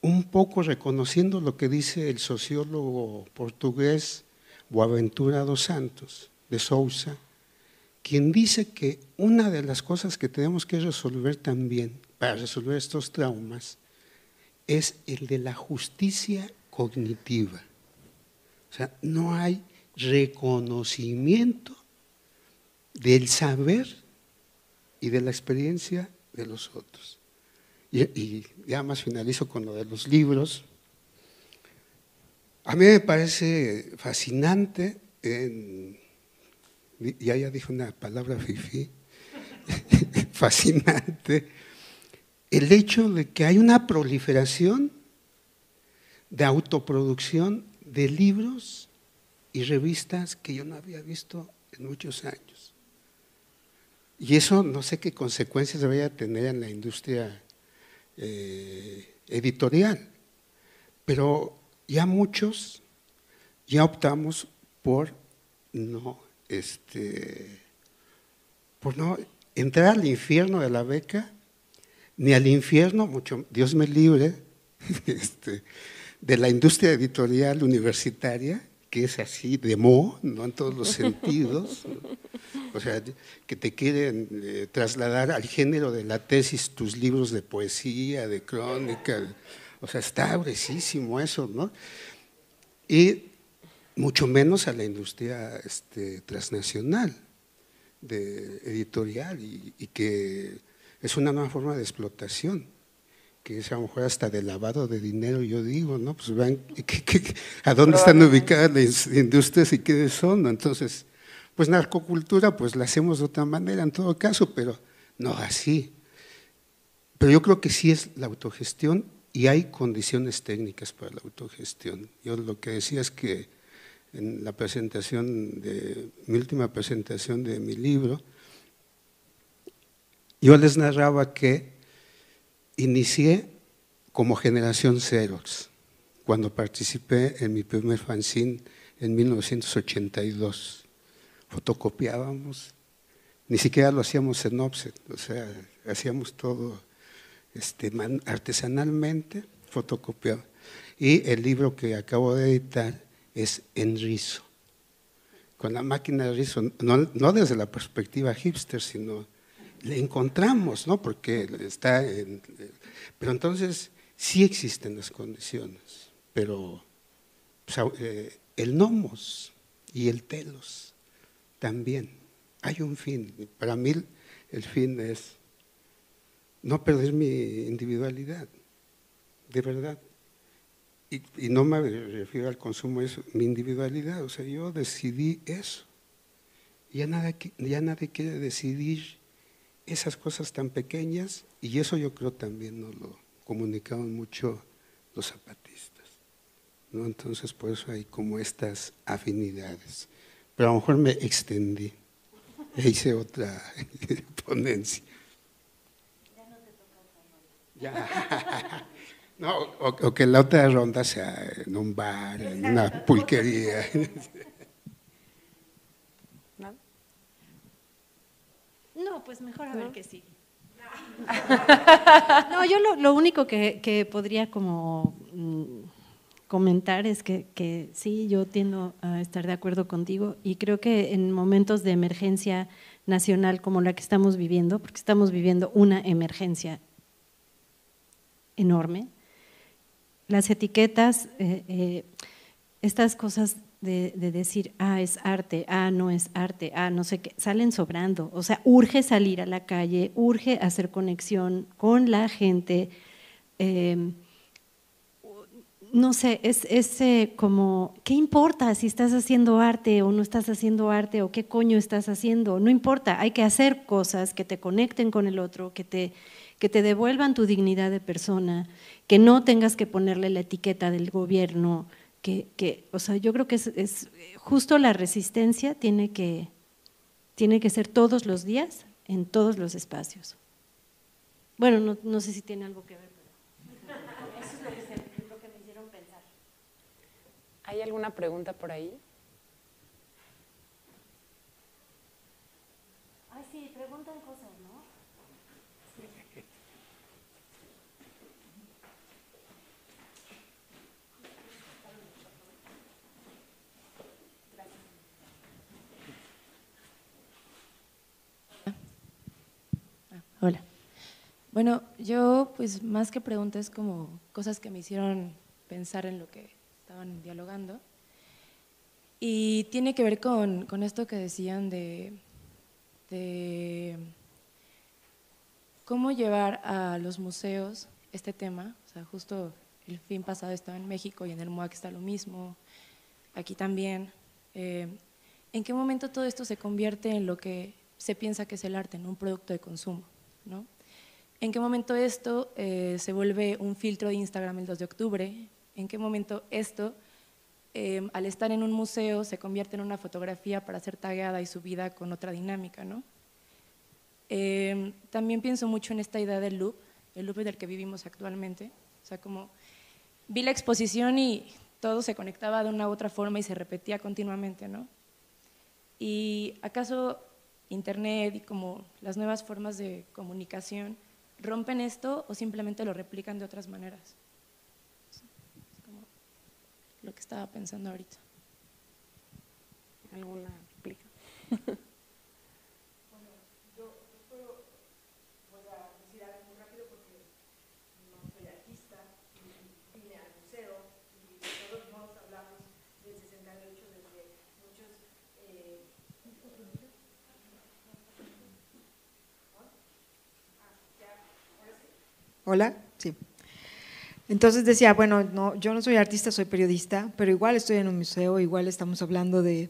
un poco reconociendo lo que dice el sociólogo portugués Boaventura dos Santos de Sousa, quien dice que una de las cosas que tenemos que resolver también para resolver estos traumas es el de la justicia cognitiva. O sea, no hay reconocimiento del saber y de la experiencia de los otros. Y ya más finalizo con lo de los libros. A mí me parece fascinante, ya dije una palabra fifí, fascinante, el hecho de que hay una proliferación de autoproducción de libros y revistas que yo no había visto en muchos años. Y eso no sé qué consecuencias vaya a tener en la industria editorial, pero ya muchos ya optamos por no entrar al infierno de la beca, ni al infierno, mucho, Dios me libre, de la industria editorial universitaria, que es así de moho, no en todos los sentidos, o sea, que te quieren trasladar al género de la tesis tus libros de poesía, de crónica, o sea, está gruesísimo eso, ¿no? Y mucho menos a la industria transnacional, editorial, y que es una nueva forma de explotación, que es a lo mejor hasta de lavado de dinero, yo digo, ¿no? Pues vean a dónde están ubicadas las industrias y quiénes son, ¿no? Entonces, pues narcocultura, pues la hacemos de otra manera en todo caso, pero no así. Pero yo creo que sí es la autogestión y hay condiciones técnicas para la autogestión. Yo lo que decía es que en la presentación mi última presentación de mi libro, yo les narraba que inicié como generación Xerox, cuando participé en mi primer fanzine en 1982. Fotocopiábamos, ni siquiera lo hacíamos en offset, o sea, hacíamos todo artesanalmente, fotocopiado. Y el libro que acabo de editar es en rizo, con la máquina de rizo, no desde la perspectiva hipster, sino le encontramos, ¿no? Porque pero entonces sí existen las condiciones, pero el nomos y el telos también. Hay un fin. Para mí el fin es no perder mi individualidad, de verdad. Y no me refiero al consumo, es mi individualidad. O sea, yo decidí eso. Ya nadie quiere decidir esas cosas tan pequeñas, y eso yo creo también nos lo comunicaban mucho los zapatistas, ¿no? Entonces por eso hay como estas afinidades, pero a lo mejor me extendí e hice otra ponencia. Ya no te toca otra ronda. Ya. No, o que la otra ronda sea en un bar, en una pulquería. No, pues mejor a ver que sí. No, yo lo único que podría como comentar es que sí, yo tiendo a estar de acuerdo contigo, y creo que en momentos de emergencia nacional como la que estamos viviendo, porque estamos viviendo una emergencia enorme, las etiquetas, estas cosas de decir, es arte, no es arte, no sé qué, salen sobrando. O sea, urge salir a la calle, urge hacer conexión con la gente. No sé, es como, ¿qué importa si estás haciendo arte o no estás haciendo arte, o qué coño estás haciendo? No importa, hay que hacer cosas que te conecten con el otro, que te devuelvan tu dignidad de persona, que no tengas que ponerle la etiqueta del gobierno, o sea, yo creo que es justo la resistencia tiene que ser todos los días, en todos los espacios. Bueno, no sé si tiene algo que ver, pero eso es lo que me hicieron pensar. ¿Hay alguna pregunta por ahí? Ay, sí, preguntan cosas, ¿no? Sí. Hola. Bueno, yo pues más que preguntas como cosas que me hicieron pensar en lo que estaban dialogando y tiene que ver con esto que decían de cómo llevar a los museos este tema. O sea, justo el fin pasado estaba en México y en el MOAC está lo mismo, aquí también. ¿En qué momento todo esto se convierte en lo que se piensa que es el arte, en un producto de consumo, ¿no? ¿En qué momento esto se vuelve un filtro de Instagram el 2 de octubre? ¿En qué momento esto, al estar en un museo, se convierte en una fotografía para ser tagueada y subida con otra dinámica, ¿no? También pienso mucho en esta idea del loop, el loop del que vivimos actualmente. O sea, como vi la exposición y todo se conectaba de una u otra forma y se repetía continuamente, ¿no? ¿Y acaso Internet y como las nuevas formas de comunicación rompen esto o simplemente lo replican de otras maneras? Es como lo que estaba pensando ahorita. ¿Alguna réplica? Bueno, yo voy a decir algo muy rápido porque no soy artista y vine al museo y de todos modos hablamos del 68 desde muchos… Hola, sí. Entonces decía, bueno, no, yo no soy artista, soy periodista, pero igual estoy en un museo, igual estamos hablando de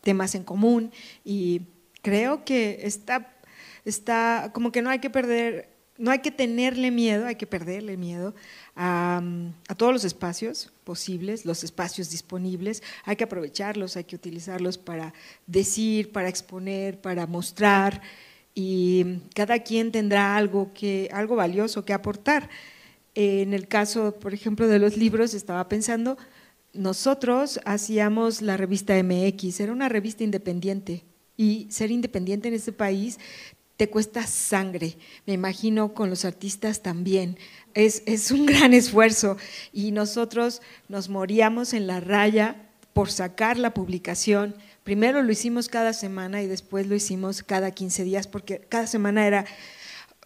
temas en común y creo que está como que no hay que perder, no hay que tenerle miedo, hay que perderle miedo a todos los espacios posibles, los espacios disponibles, hay que aprovecharlos, hay que utilizarlos para decir, para exponer, para mostrar, y cada quien tendrá algo valioso que aportar. En el caso, por ejemplo, de los libros, estaba pensando, nosotros hacíamos la revista MX, era una revista independiente, y ser independiente en este país te cuesta sangre, me imagino con los artistas también, es un gran esfuerzo, y nosotros nos moríamos en la raya por sacar la publicación. Primero lo hicimos cada semana y después lo hicimos cada 15 días, porque cada semana era…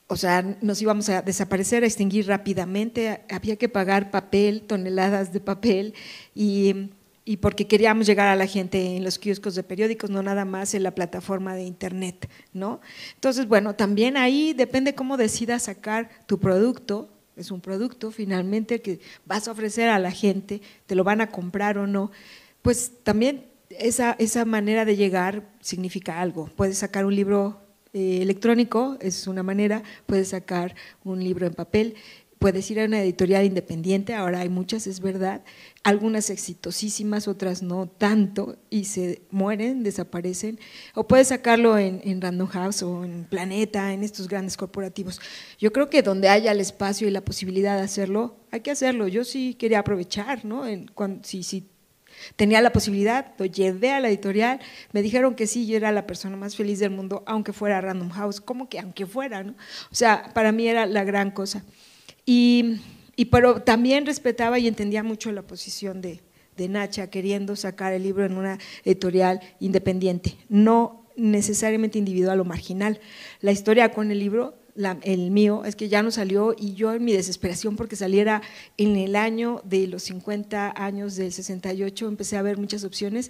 O sea, nos íbamos a desaparecer, a extinguir rápidamente, había que pagar papel, toneladas de papel, y porque queríamos llegar a la gente en los kioscos de periódicos, no nada más en la plataforma de internet, ¿no? Entonces, bueno, también ahí depende cómo decidas sacar tu producto, es un producto finalmente que vas a ofrecer a la gente, te lo van a comprar o no, pues también esa manera de llegar significa algo. Puedes sacar un libro electrónico, es una manera, puedes sacar un libro en papel, puedes ir a una editorial independiente, ahora hay muchas, es verdad, algunas exitosísimas, otras no tanto, y se mueren, desaparecen, o puedes sacarlo en Random House o en Planeta, en estos grandes corporativos. Yo creo que donde haya el espacio y la posibilidad de hacerlo, hay que hacerlo. Yo sí quería aprovechar, ¿no? Si tenía la posibilidad, lo llevé a la editorial, me dijeron que sí, yo era la persona más feliz del mundo, aunque fuera Random House, ¿cómo que aunque fuera, no? O sea, para mí era la gran cosa. Pero también respetaba y entendía mucho la posición de Nacha, queriendo sacar el libro en una editorial independiente, no necesariamente individual o marginal. La historia con el libro, el mío, es que ya no salió, y yo en mi desesperación porque saliera en el año de los 50 años del 68, empecé a ver muchas opciones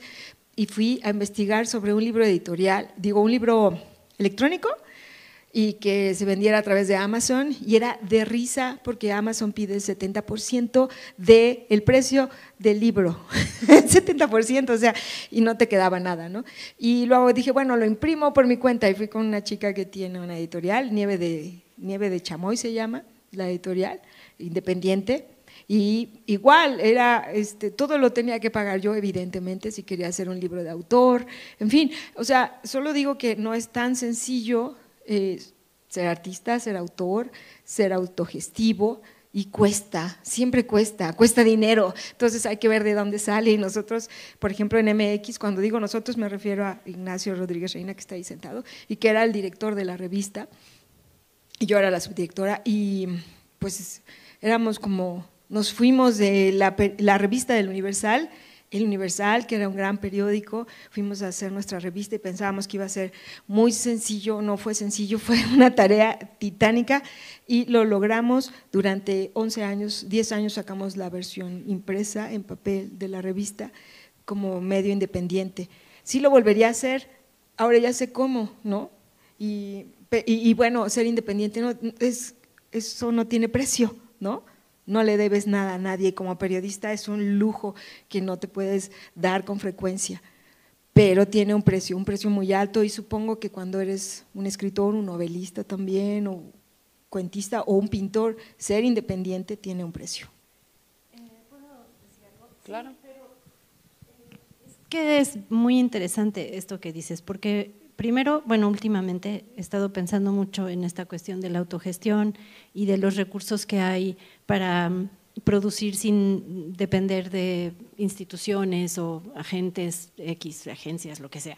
y fui a investigar sobre un libro editorial, un libro electrónico, y que se vendiera a través de Amazon, y era de risa porque Amazon pide el 70% del precio del libro, 70%, o sea, y no te quedaba nada, ¿no? Y luego dije, bueno, lo imprimo por mi cuenta, y fui con una chica que tiene una editorial, Nieve de Chamoy se llama, la editorial, independiente, Y igual, todo lo tenía que pagar yo, evidentemente, si quería hacer un libro de autor, en fin, o sea, solo digo que no es tan sencillo ser artista, ser autor, ser autogestivo, y cuesta, siempre cuesta dinero, entonces hay que ver de dónde sale. Y nosotros, por ejemplo, en MX, cuando digo nosotros me refiero a Ignacio Rodríguez Reina, que está ahí sentado, y que era el director de la revista, y yo era la subdirectora, y pues éramos como, nos fuimos de la revista del Universal, el Universal, que era un gran periódico, fuimos a hacer nuestra revista y pensábamos que iba a ser muy sencillo, no fue sencillo, fue una tarea titánica y lo logramos durante 11 años, 10 años sacamos la versión impresa en papel de la revista como medio independiente. Sí lo volvería a hacer, ahora ya sé cómo, ¿no? Y bueno, ser independiente eso no tiene precio, ¿no? No le debes nada a nadie, como periodista es un lujo que no te puedes dar con frecuencia, pero tiene un precio muy alto y supongo que cuando eres un escritor, un novelista también, o cuentista o un pintor, ser independiente tiene un precio. ¿Puedo decir algo? Claro. Sí, pero es que es muy interesante esto que dices, porque primero, bueno, últimamente he estado pensando mucho en esta cuestión de la autogestión y de los recursos que hay para producir sin depender de instituciones o agentes X, agencias, lo que sea.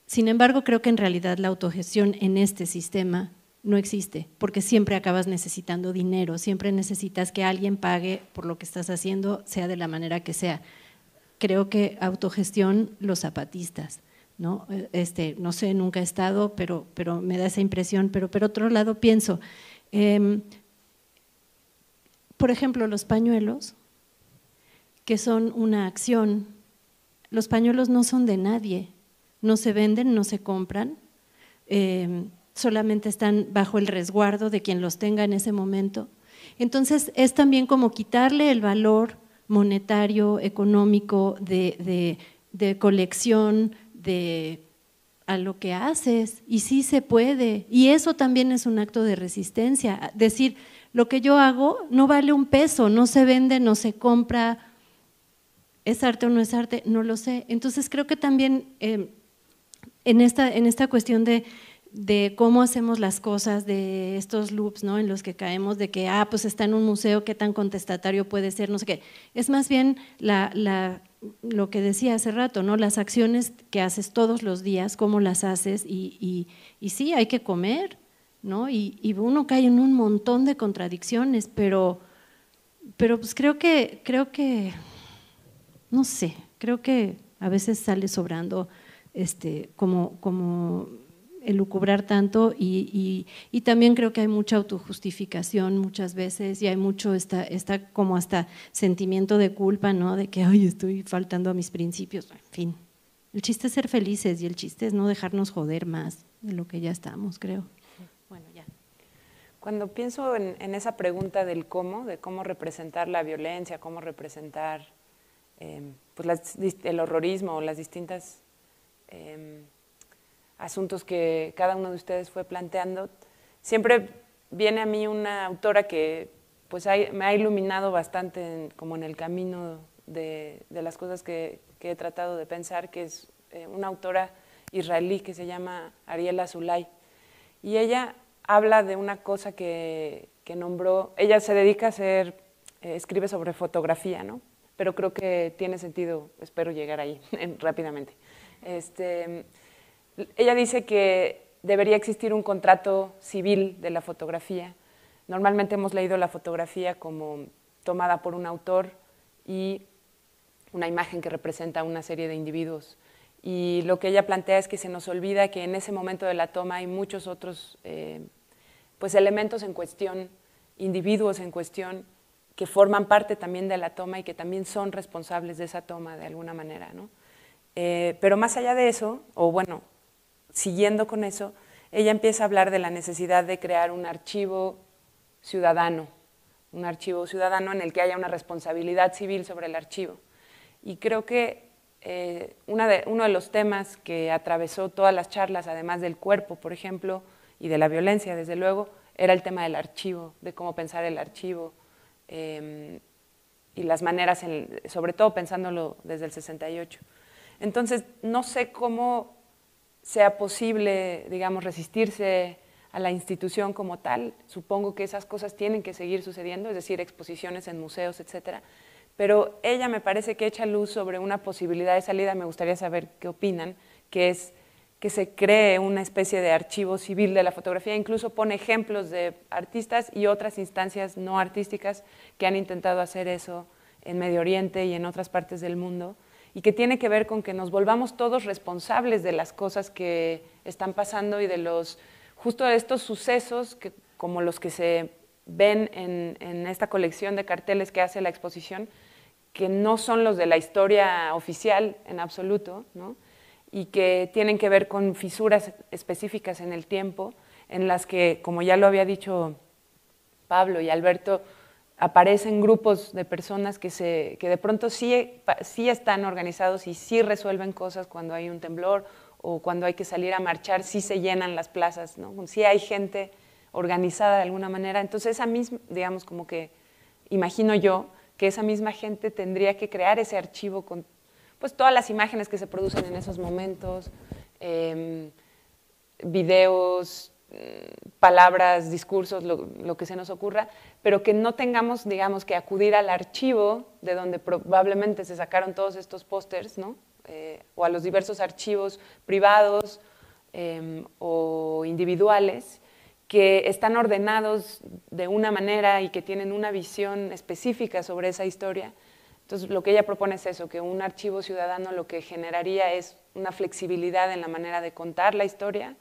Sin embargo, creo que en realidad la autogestión en este sistema no existe, porque siempre acabas necesitando dinero, siempre necesitas que alguien pague por lo que estás haciendo, sea de la manera que sea. Creo que autogestión los zapatistas, ¿no? No sé, nunca he estado, pero me da esa impresión, pero por otro lado pienso, por ejemplo, los pañuelos, que son una acción, los pañuelos no son de nadie, no se venden, no se compran, solamente están bajo el resguardo de quien los tenga en ese momento. Entonces es también como quitarle el valor monetario, económico, de colección, a lo que haces, y sí se puede, y eso también es un acto de resistencia, decir, lo que yo hago no vale un peso, no se vende, no se compra, ¿es arte o no es arte? No lo sé. Entonces creo que también en esta cuestión de cómo hacemos las cosas, de estos loops, ¿no?, en los que caemos, de que pues está en un museo, qué tan contestatario puede ser, no sé qué, es más bien lo que decía hace rato, ¿no?, las acciones que haces todos los días, cómo las haces, y sí, hay que comer, ¿no?, y uno cae en un montón de contradicciones, pero pues creo que no sé, creo que a veces sale sobrando como elucubrar tanto, y también creo que hay mucha autojustificación muchas veces, y hay mucho está como hasta sentimiento de culpa, ¿no?, de que ay, estoy faltando a mis principios, en fin. El chiste es ser felices y el chiste es no dejarnos joder más de lo que ya estamos, creo. Bueno, ya. Cuando pienso en esa pregunta del cómo, de cómo representar la violencia, cómo representar pues el horrorismo o las distintas asuntos que cada uno de ustedes fue planteando, siempre viene a mí una autora que pues me ha iluminado bastante como en el camino de las cosas que he tratado de pensar, que es una autora israelí que se llama Ariel Azoulay, y ella habla de una cosa que nombró, ella se dedica a escribe sobre fotografía, ¿no?, pero creo que tiene sentido, espero llegar ahí rápidamente. Ella dice que debería existir un contrato civil de la fotografía. Normalmente hemos leído la fotografía como tomada por un autor y una imagen que representa a una serie de individuos. Y lo que ella plantea es que se nos olvida que en ese momento de la toma hay muchos otros pues elementos en cuestión, individuos en cuestión, que forman parte también de la toma y que también son responsables de esa toma de alguna manera, ¿no? Pero más allá de eso, o bueno, siguiendo con eso, ella empieza a hablar de la necesidad de crear un archivo ciudadano en el que haya una responsabilidad civil sobre el archivo. Y creo que uno de los temas que atravesó todas las charlas, además del cuerpo, por ejemplo, y de la violencia, desde luego, era el tema del archivo, de cómo pensar el archivo, las maneras, sobre todo pensándolo desde el 68. Entonces, no sé cómo sea posible, digamos, resistirse a la institución como tal. Supongo que esas cosas tienen que seguir sucediendo, es decir, exposiciones en museos, etcétera. Pero ella me parece que echa luz sobre una posibilidad de salida, me gustaría saber qué opinan, que es que se cree una especie de archivo civil de la fotografía, incluso pone ejemplos de artistas y otras instancias no artísticas que han intentado hacer eso en Medio Oriente y en otras partes del mundo, y que tiene que ver con que nos volvamos todos responsables de las cosas que están pasando y de justo de estos sucesos que, como los que se ven en esta colección de carteles que hace la exposición, que no son los de la historia oficial en absoluto, ¿no? Y que tienen que ver con fisuras específicas en el tiempo, en las que, como ya lo había dicho Pablo y Alberto, aparecen grupos de personas que de pronto sí están organizados y sí resuelven cosas cuando hay un temblor o cuando hay que salir a marchar, sí se llenan las plazas, ¿no? Sí hay gente organizada de alguna manera. Entonces esa misma, digamos, como que imagino yo que esa misma gente tendría que crear ese archivo con pues todas las imágenes que se producen en esos momentos, videos, palabras, discursos, lo que se nos ocurra, pero que no tengamos, digamos, que acudir al archivo de donde probablemente se sacaron todos estos pósters, ¿no? O a los diversos archivos privados o individuales que están ordenados de una manera y que tienen una visión específica sobre esa historia. Entonces, lo que ella propone es eso, que un archivo ciudadano lo que generaría es una flexibilidad en la manera de contar la historia,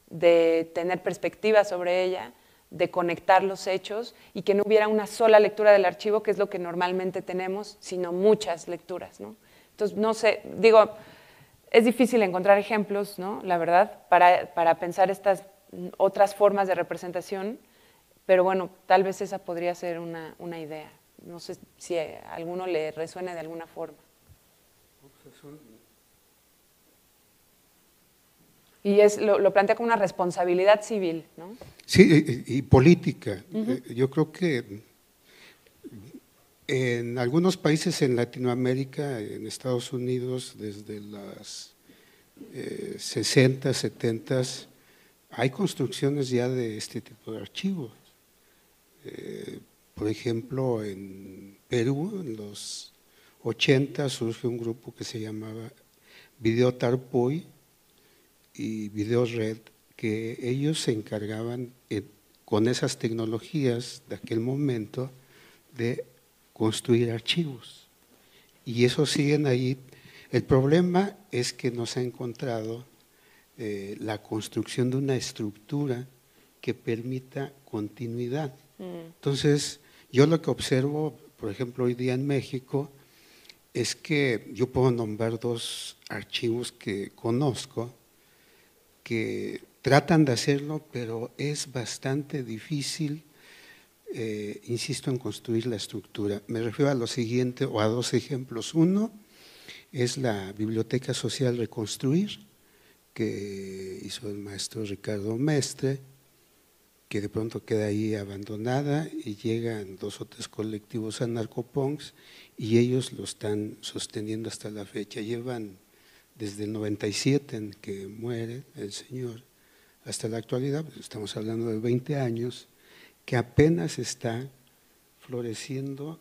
de tener perspectiva sobre ella, de conectar los hechos y que no hubiera una sola lectura del archivo, que es lo que normalmente tenemos, sino muchas lecturas, ¿no? Entonces, no sé, digo, es difícil encontrar ejemplos, ¿no? La verdad, para pensar estas otras formas de representación, pero bueno, tal vez esa podría ser una idea. No sé si a alguno le resuene de alguna forma. Y lo plantea como una responsabilidad civil, ¿no? Sí, y política. Yo creo que en algunos países en Latinoamérica, en Estados Unidos, desde las 60, 70, hay construcciones ya de este tipo de archivos. Por ejemplo, en Perú, en los 80, surge un grupo que se llamaba Video Tarpoy y Video Red, que ellos se encargaban con esas tecnologías de aquel momento de construir archivos. Y eso siguen ahí. El problema es que no se ha encontrado la construcción de una estructura que permita continuidad. Entonces, yo lo que observo, por ejemplo, hoy día en México, es que yo puedo nombrar dos archivos que conozco que tratan de hacerlo, pero es bastante difícil, insisto, en construir la estructura. Me refiero a lo siguiente, o a dos ejemplos. Uno es la Biblioteca Social Reconstruir, que hizo el maestro Ricardo Mestre, que de pronto queda ahí abandonada y llegan 2 o 3 colectivos anarcopunks y ellos lo están sosteniendo hasta la fecha. Llevan desde el 97 en que muere el señor hasta la actualidad, estamos hablando de 20 años, que apenas está floreciendo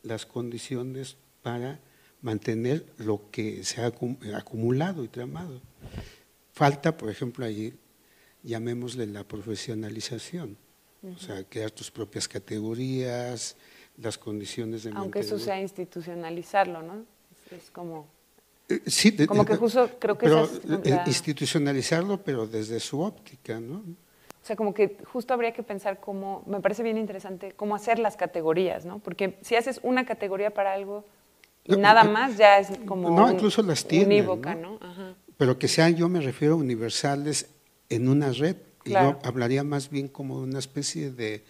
las condiciones para mantener lo que se ha acumulado y tramado. Falta, por ejemplo, allí, llamémosle la profesionalización, o sea, crear tus propias categorías, las condiciones de aunque eso sea institucionalizarlo, ¿no? Es como… sí, como que justo creo que pero esa es institucionalizarlo, pero desde su óptica, ¿no? O sea, como que justo habría que pensar cómo, me parece bien interesante, cómo hacer las categorías, ¿no? Porque si haces una categoría para algo y nada más, ya es como no, incluso las tienen, unívoca, ¿no? Ajá. Pero que sean, yo me refiero a universales en una red, Claro. y yo hablaría más bien como de una especie de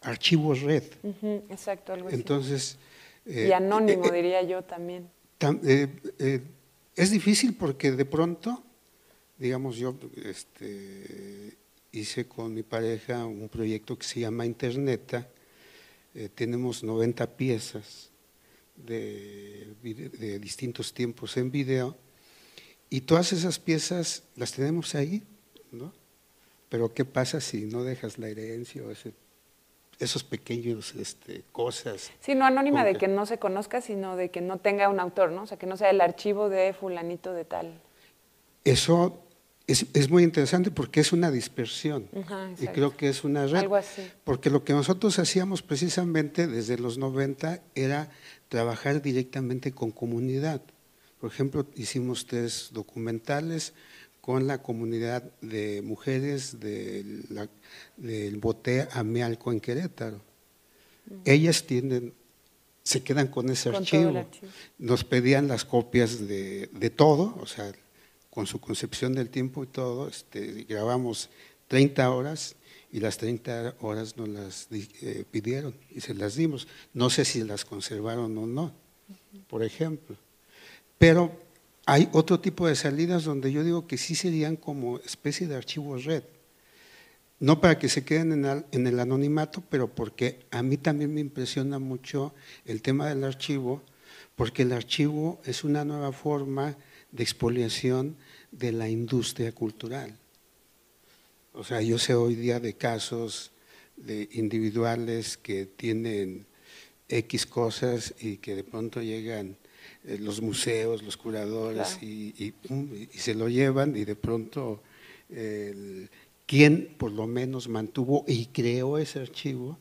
archivo red. Exacto, algo así. Entonces… y anónimo, diría yo también. Es difícil porque de pronto, digamos, yo hice con mi pareja un proyecto que se llama Interneta, tenemos 90 piezas de distintos tiempos en video, y todas esas piezas las tenemos ahí, ¿no? Pero ¿qué pasa si no dejas la herencia o esos pequeños cosas? Sí, no anónima de que no se conozca, sino de que no tenga un autor, ¿no? O sea, que no sea el archivo de fulanito de tal. Eso es muy interesante porque es una dispersión. Ajá, y creo que es una red. Algo así. Porque lo que nosotros hacíamos precisamente desde los 90 era trabajar directamente con comunidad. Por ejemplo, hicimos 3 documentales con la comunidad de mujeres del Boté Amealco en Querétaro. Ellas se quedan con ese archivo. Nos pedían las copias de todo, o sea, con su concepción del tiempo y todo, grabamos 30 horas y las 30 horas nos las pidieron y se las dimos. No sé si las conservaron o no, por ejemplo. Pero hay otro tipo de salidas donde yo digo que sí serían como especie de archivos red. No para que se queden en el anonimato, pero porque a mí también me impresiona mucho el tema del archivo, porque el archivo es una nueva forma de expoliación de la industria cultural. O sea, yo sé hoy día de casos de individuales que tienen X cosas y que de pronto llegan los museos, los curadores, claro, y se lo llevan, y de pronto quien por lo menos mantuvo y creó ese archivo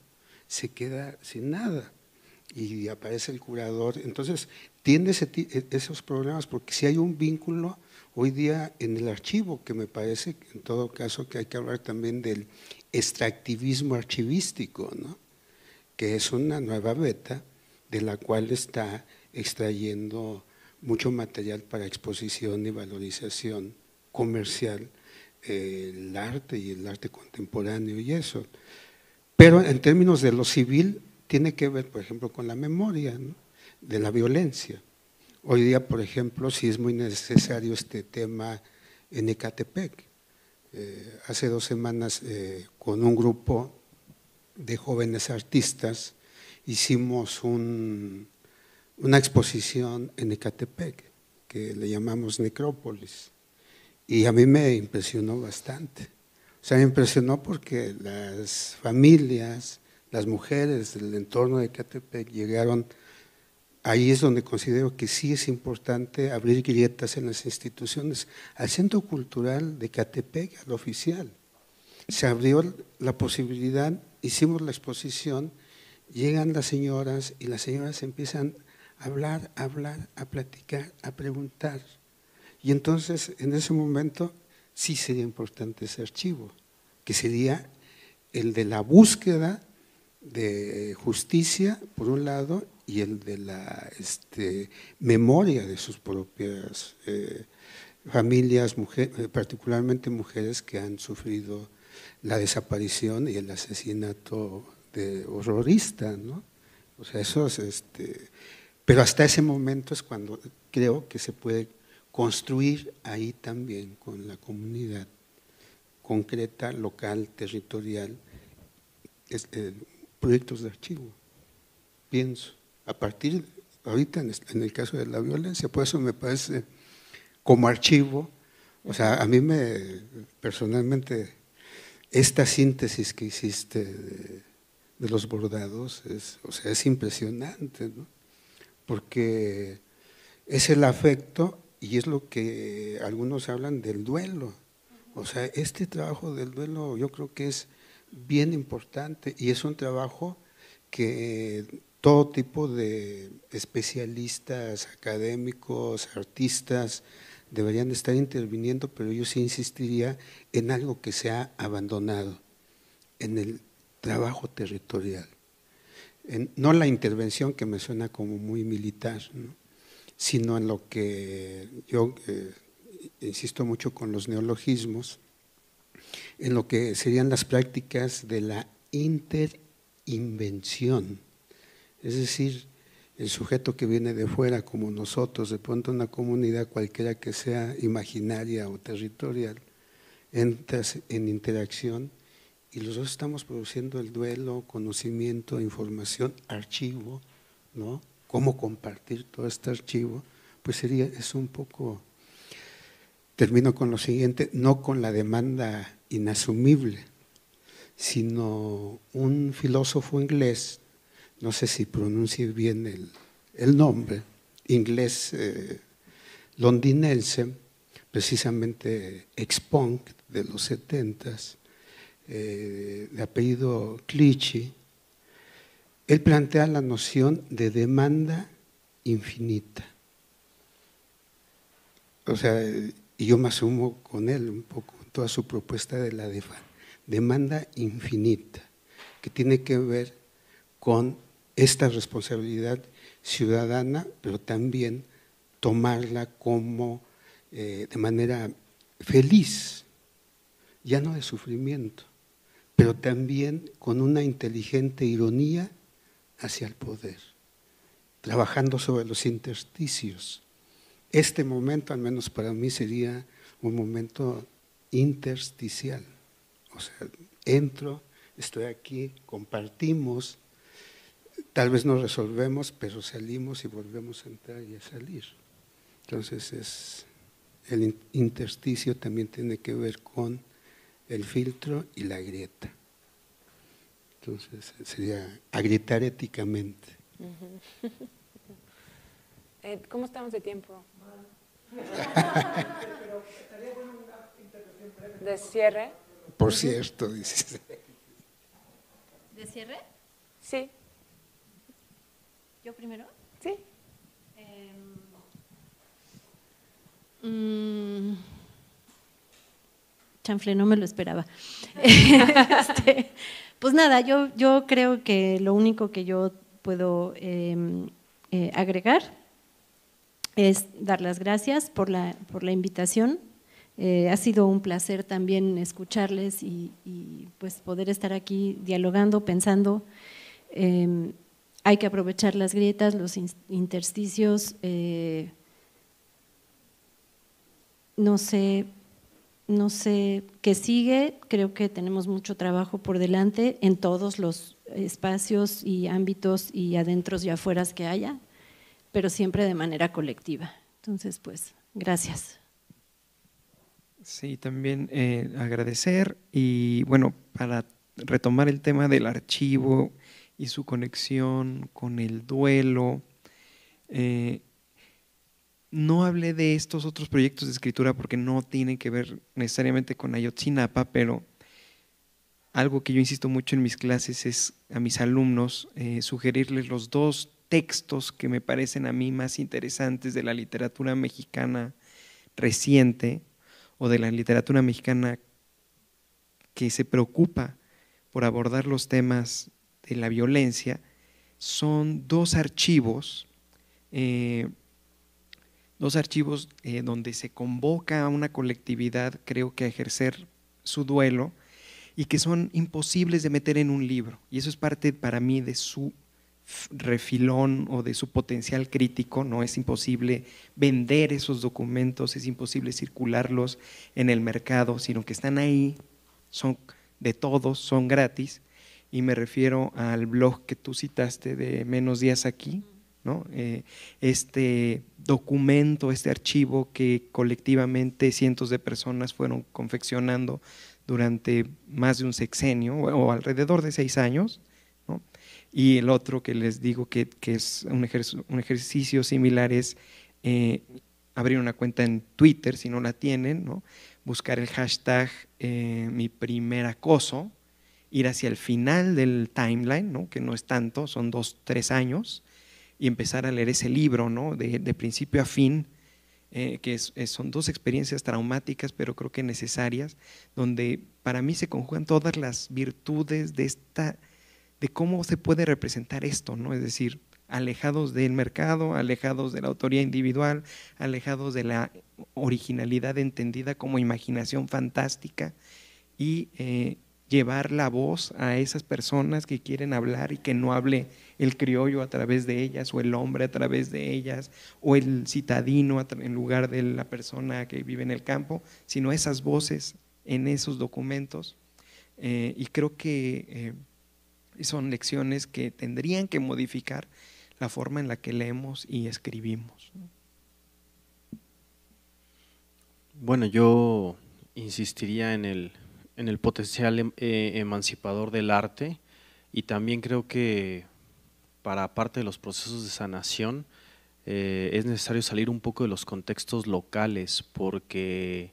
se queda sin nada y aparece el curador. Entonces tiene esos problemas, porque si hay un vínculo hoy día en el archivo, que me parece en todo caso que hay que hablar también del extractivismo archivístico, ¿no? Que es una nueva beta de la cual está extrayendo mucho material para exposición y valorización comercial, el arte y el arte contemporáneo y eso. Pero en términos de lo civil tiene que ver, por ejemplo, con la memoria, ¿no?, de la violencia. Hoy día, por ejemplo, sí es muy necesario este tema en Ecatepec. Hace 2 semanas con un grupo de jóvenes artistas hicimos una exposición en Ecatepec que le llamamos Necrópolis, y a mí me impresionó bastante. O sea, me impresionó porque las familias, las mujeres del entorno de Ecatepec llegaron. Ahí es donde considero que sí es importante abrir grietas en las instituciones. Al Centro Cultural de Ecatepec, al oficial, se abrió la posibilidad, hicimos la exposición, llegan las señoras y las señoras empiezan a hablar, a platicar, a preguntar. Y entonces en ese momento sí sería importante ese archivo, que sería el de la búsqueda de justicia, por un lado, y el de la memoria de sus propias familias, particularmente mujeres que han sufrido la desaparición y el asesinato horrorista, ¿no? O sea, eso es, pero hasta ese momento es cuando creo que se puede construir ahí también con la comunidad concreta, local, territorial, proyectos de archivo, pienso, a partir, ahorita en el caso de la violencia. Por eso me parece como archivo, o sea, a mí personalmente, esta síntesis que hiciste de los bordados, es impresionante, ¿no? Porque es el afecto y es lo que algunos hablan del duelo. O sea, este trabajo del duelo yo creo que es bien importante, y es un trabajo que todo tipo de especialistas, académicos, artistas deberían estar interviniendo, pero yo sí insistiría en algo que se ha abandonado, en el trabajo territorial. No la intervención, que me suena como muy militar, ¿no?, sino en lo que yo insisto mucho con los neologismos, en lo que serían las prácticas de la interinvención. Es decir, el sujeto que viene de fuera, como nosotros, de pronto una comunidad cualquiera que sea, imaginaria o territorial, entras en interacción y los dos estamos produciendo el duelo, conocimiento, información, archivo, ¿no?, cómo compartir todo este archivo, pues es un poco, termino con lo siguiente, no con la demanda inasumible, sino un filósofo inglés, no sé si pronuncie bien el nombre, inglés londinense, precisamente ex-punk de los 70s, de apellido Clichy. Él plantea la noción de demanda infinita. O sea, y yo me asumo con él un poco, toda su propuesta de la demanda infinita, que tiene que ver con esta responsabilidad ciudadana, pero también tomarla como de manera feliz, ya no de sufrimiento, pero también con una inteligente ironía hacia el poder, trabajando sobre los intersticios. Este momento, al menos para mí, sería un momento intersticial. O sea, entro, estoy aquí, compartimos, tal vez no resolvemos, pero salimos y volvemos a entrar y a salir. Entonces, el intersticio también tiene que ver con el filtro y la grieta. Entonces, sería agrietar éticamente. ¿Cómo estamos de tiempo? ¿De cierre? Por cierto, dices. ¿De cierre? Sí. ¿Yo primero? Sí. Chanfle, no me lo esperaba. Pues nada, yo creo que lo único que yo puedo agregar es dar las gracias por la invitación. Ha sido un placer también escucharles y pues poder estar aquí dialogando, pensando. Hay que aprovechar las grietas, los intersticios. No sé qué sigue, creo que tenemos mucho trabajo por delante en todos los espacios y ámbitos y adentros y afueras que haya, pero siempre de manera colectiva. Entonces, pues, gracias. Sí, también agradecer y bueno, para retomar el tema del archivo y su conexión con el duelo, no hablé de estos otros proyectos de escritura porque no tienen que ver necesariamente con Ayotzinapa, pero algo que yo insisto mucho en mis clases es a mis alumnos sugerirles los dos textos que me parecen a mí más interesantes de la literatura mexicana reciente o de la literatura mexicana que se preocupa por abordar los temas de la violencia. Son dos archivos donde se convoca a una colectividad, creo que a ejercer su duelo, y que son imposibles de meter en un libro. Y eso es parte para mí de su refilón o de su potencial crítico. No es imposible vender esos documentos, es imposible circularlos en el mercado, sino que están ahí, son de todos, son gratis. Y me refiero al blog que tú citaste de Menos Días Aquí, ¿no? Este documento, este archivo que colectivamente cientos de personas fueron confeccionando durante más de un sexenio o alrededor de 6 años, ¿no? Y el otro que les digo que es un ejercicio similar es abrir una cuenta en Twitter, si no la tienen, ¿no? Buscar el hashtag mi primer acoso, ir hacia el final del timeline, ¿no? Que no es tanto, son 2-3 años, y empezar a leer ese libro, ¿no? de principio a fin, que son dos experiencias traumáticas, pero creo que necesarias, donde para mí se conjugan todas las virtudes de cómo se puede representar esto, ¿no? Es decir, alejados del mercado, alejados de la autoría individual, alejados de la originalidad entendida como imaginación fantástica, y llevar la voz a esas personas que quieren hablar y que no hable el criollo a través de ellas, o el hombre a través de ellas, o el citadino en lugar de la persona que vive en el campo, sino esas voces en esos documentos. Y creo que son lecciones que tendrían que modificar la forma en la que leemos y escribimos. Bueno, yo insistiría en el potencial emancipador del arte, y también creo que para parte de los procesos de sanación es necesario salir un poco de los contextos locales, porque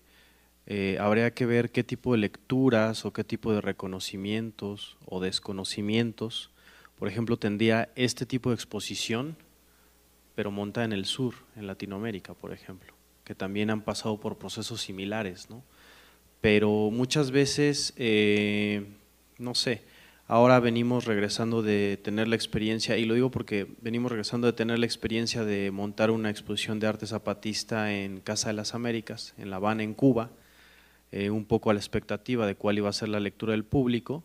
habría que ver qué tipo de lecturas o qué tipo de reconocimientos o desconocimientos, por ejemplo, tendría este tipo de exposición, pero montada en el sur, en Latinoamérica, por ejemplo, que también han pasado por procesos similares, ¿no? Pero muchas veces, no sé, ahora venimos regresando de tener la experiencia, y lo digo porque venimos regresando de tener la experiencia de montar una exposición de arte zapatista en Casa de las Américas, en La Habana, en Cuba, un poco a la expectativa de cuál iba a ser la lectura del público,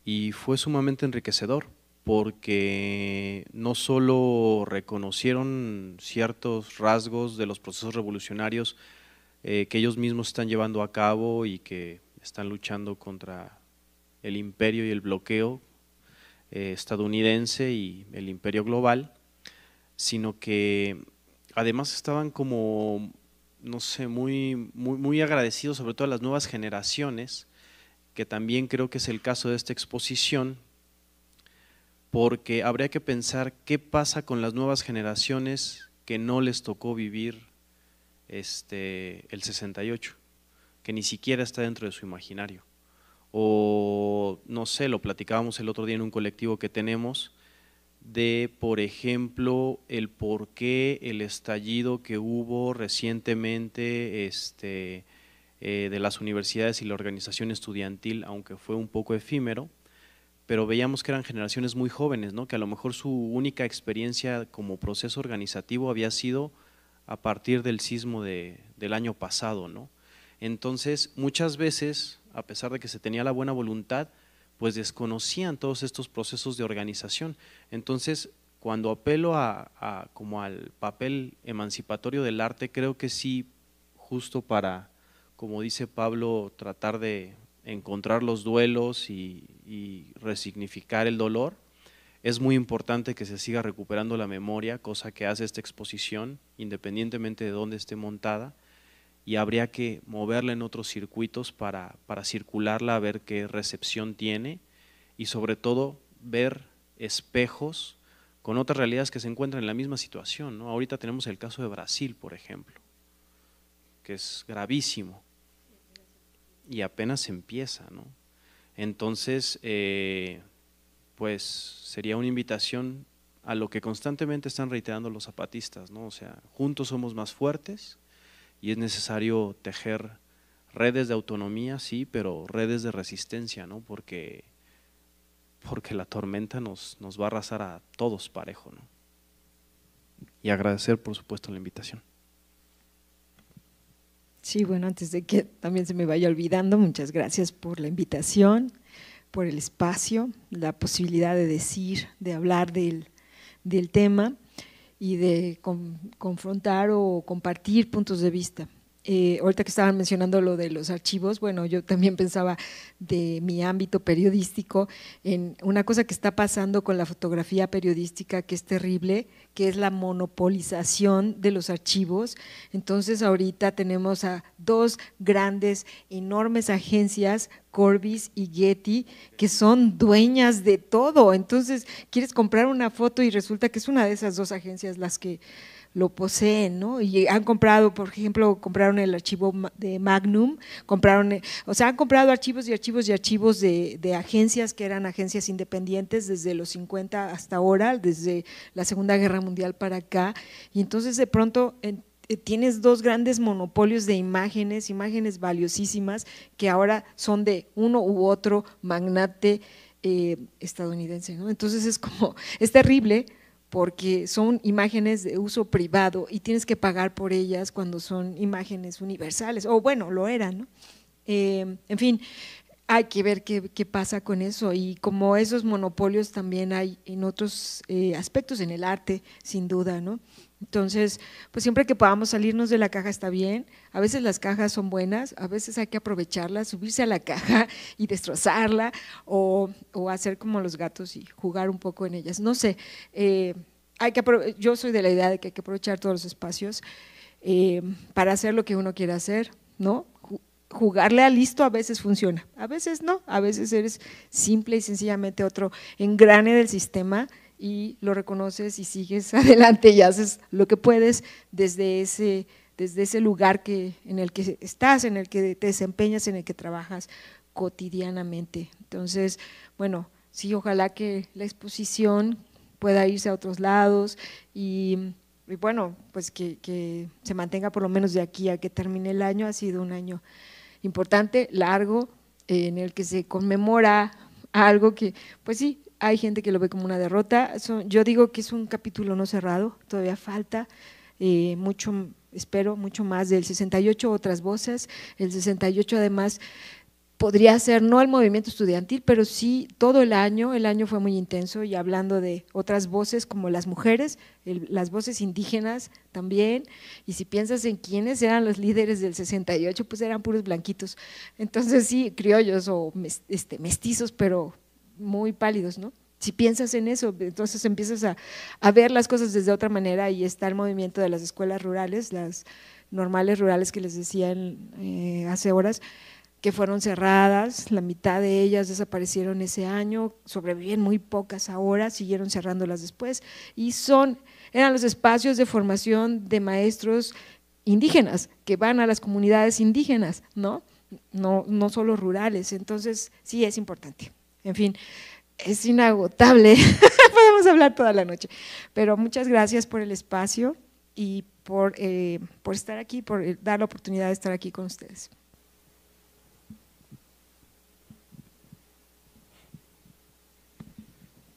y fue sumamente enriquecedor, porque no solo reconocieron ciertos rasgos de los procesos revolucionarios que ellos mismos están llevando a cabo y que están luchando contra el imperio y el bloqueo estadounidense y el imperio global, sino que además estaban como, no sé, muy agradecidos, sobre todo a las nuevas generaciones, que también creo que es el caso de esta exposición, porque habría que pensar qué pasa con las nuevas generaciones que no les tocó vivir el 68, que ni siquiera está dentro de su imaginario. O no sé, lo platicábamos el otro día en un colectivo que tenemos, de por ejemplo el por qué el estallido que hubo recientemente de las universidades y la organización estudiantil, aunque fue un poco efímero, pero veíamos que eran generaciones muy jóvenes, ¿no? Que a lo mejor su única experiencia como proceso organizativo había sido a partir del sismo del año pasado, ¿no? Entonces, muchas veces, a pesar de que se tenía la buena voluntad, pues desconocían todos estos procesos de organización. Entonces, cuando apelo como al papel emancipatorio del arte, creo que sí, justo para, como dice Pablo, tratar de encontrar los duelos y resignificar el dolor, es muy importante que se siga recuperando la memoria, cosa que hace esta exposición, independientemente de dónde esté montada, y habría que moverla en otros circuitos para circularla, a ver qué recepción tiene, y sobre todo ver espejos con otras realidades que se encuentran en la misma situación, ¿no? Ahorita tenemos el caso de Brasil, por ejemplo, que es gravísimo y apenas empieza, ¿no? Entonces, pues sería una invitación a lo que constantemente están reiterando los zapatistas, ¿no? O sea, juntos somos más fuertes, y es necesario tejer redes de autonomía, sí, pero redes de resistencia, ¿no? Porque la tormenta nos va a arrasar a todos parejo, ¿no? Y agradecer, por supuesto, la invitación. Sí, bueno, antes de que también se me vaya olvidando, muchas gracias por la invitación, por el espacio, la posibilidad de decir, de hablar del tema y de confrontar o compartir puntos de vista. Ahorita que estaban mencionando lo de los archivos, bueno, yo también pensaba de mi ámbito periodístico en una cosa que está pasando con la fotografía periodística que es terrible, que es la monopolización de los archivos. Entonces ahorita tenemos a dos grandes, enormes agencias, Corbis y Getty, que son dueñas de todo. Entonces quieres comprar una foto y resulta que es una de esas dos agencias las que lo poseen, ¿no? Y han comprado, por ejemplo, compraron el archivo de Magnum, han comprado archivos y archivos y archivos de agencias que eran agencias independientes desde los 50 hasta ahora, desde la Segunda Guerra Mundial para acá, y entonces de pronto tienes dos grandes monopolios de imágenes valiosísimas que ahora son de uno u otro magnate estadounidense, ¿no? Entonces es terrible, porque son imágenes de uso privado y tienes que pagar por ellas cuando son imágenes universales, o bueno, lo eran, ¿no? En fin, hay que ver qué pasa con eso, y como esos monopolios también hay en otros aspectos en el arte, sin duda, ¿no? Entonces, pues siempre que podamos salirnos de la caja está bien. A veces las cajas son buenas, a veces hay que aprovecharlas, subirse a la caja y destrozarla, o hacer como los gatos y jugar un poco en ellas. No sé, yo soy de la idea de que hay que aprovechar todos los espacios para hacer lo que uno quiere hacer, ¿no? Jugarle a listo a veces funciona, a veces no, a veces eres simple y sencillamente otro engrane del sistema y lo reconoces y sigues adelante y haces lo que puedes desde ese lugar en el que estás, en el que te desempeñas, en el que trabajas cotidianamente. Entonces, bueno, sí, ojalá que la exposición pueda irse a otros lados y bueno, pues que se mantenga por lo menos de aquí a que termine el año. Ha sido un año importante, largo, en el que se conmemora algo que, pues sí, hay gente que lo ve como una derrota. Yo digo que es un capítulo no cerrado, todavía falta mucho, espero mucho más del 68, otras voces. El 68 además podría ser no el movimiento estudiantil, pero sí todo el año fue muy intenso y hablando de otras voces como las mujeres, las voces indígenas también, y si piensas en quiénes eran los líderes del 68, pues eran puros blanquitos, entonces sí, criollos o mestizos, pero muy pálidos, ¿no? Si piensas en eso, entonces empiezas a ver las cosas desde otra manera y está el movimiento de las escuelas rurales, las normales rurales que les decía hace horas, que fueron cerradas, la mitad de ellas desaparecieron ese año, sobreviven muy pocas ahora, siguieron cerrándolas después, y eran los espacios de formación de maestros indígenas, que van a las comunidades indígenas, ¿no? No solo rurales, entonces sí es importante. En fin, es inagotable, podemos hablar toda la noche, pero muchas gracias por el espacio y por estar aquí, por dar la oportunidad de estar aquí con ustedes.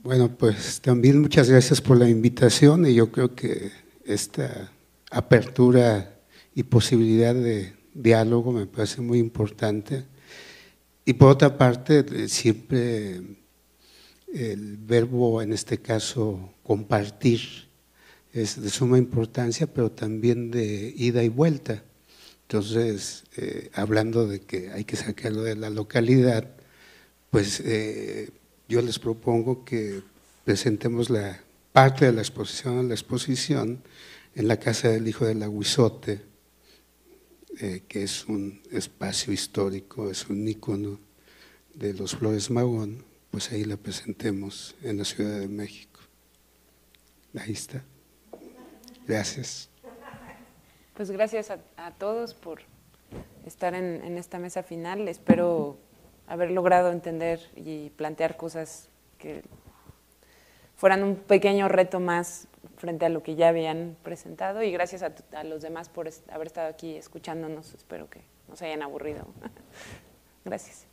Bueno, pues también muchas gracias por la invitación y yo creo que esta apertura y posibilidad de diálogo me parece muy importante. Y por otra parte, siempre el verbo, en este caso, compartir, es de suma importancia, pero también de ida y vuelta. Entonces, hablando de que hay que sacarlo de la localidad, pues yo les propongo que presentemos la parte de la exposición en la Casa del Hijo del Aguizote, que es un espacio histórico, es un ícono de los Flores Magón, pues ahí la presentemos en la Ciudad de México. Ahí está. Gracias. Pues gracias a todos por estar en esta mesa final. Espero haber logrado entender y plantear cosas que fueran un pequeño reto más frente a lo que ya habían presentado, y gracias a los demás por haber estado aquí escuchándonos. Espero que no se hayan aburrido. Gracias.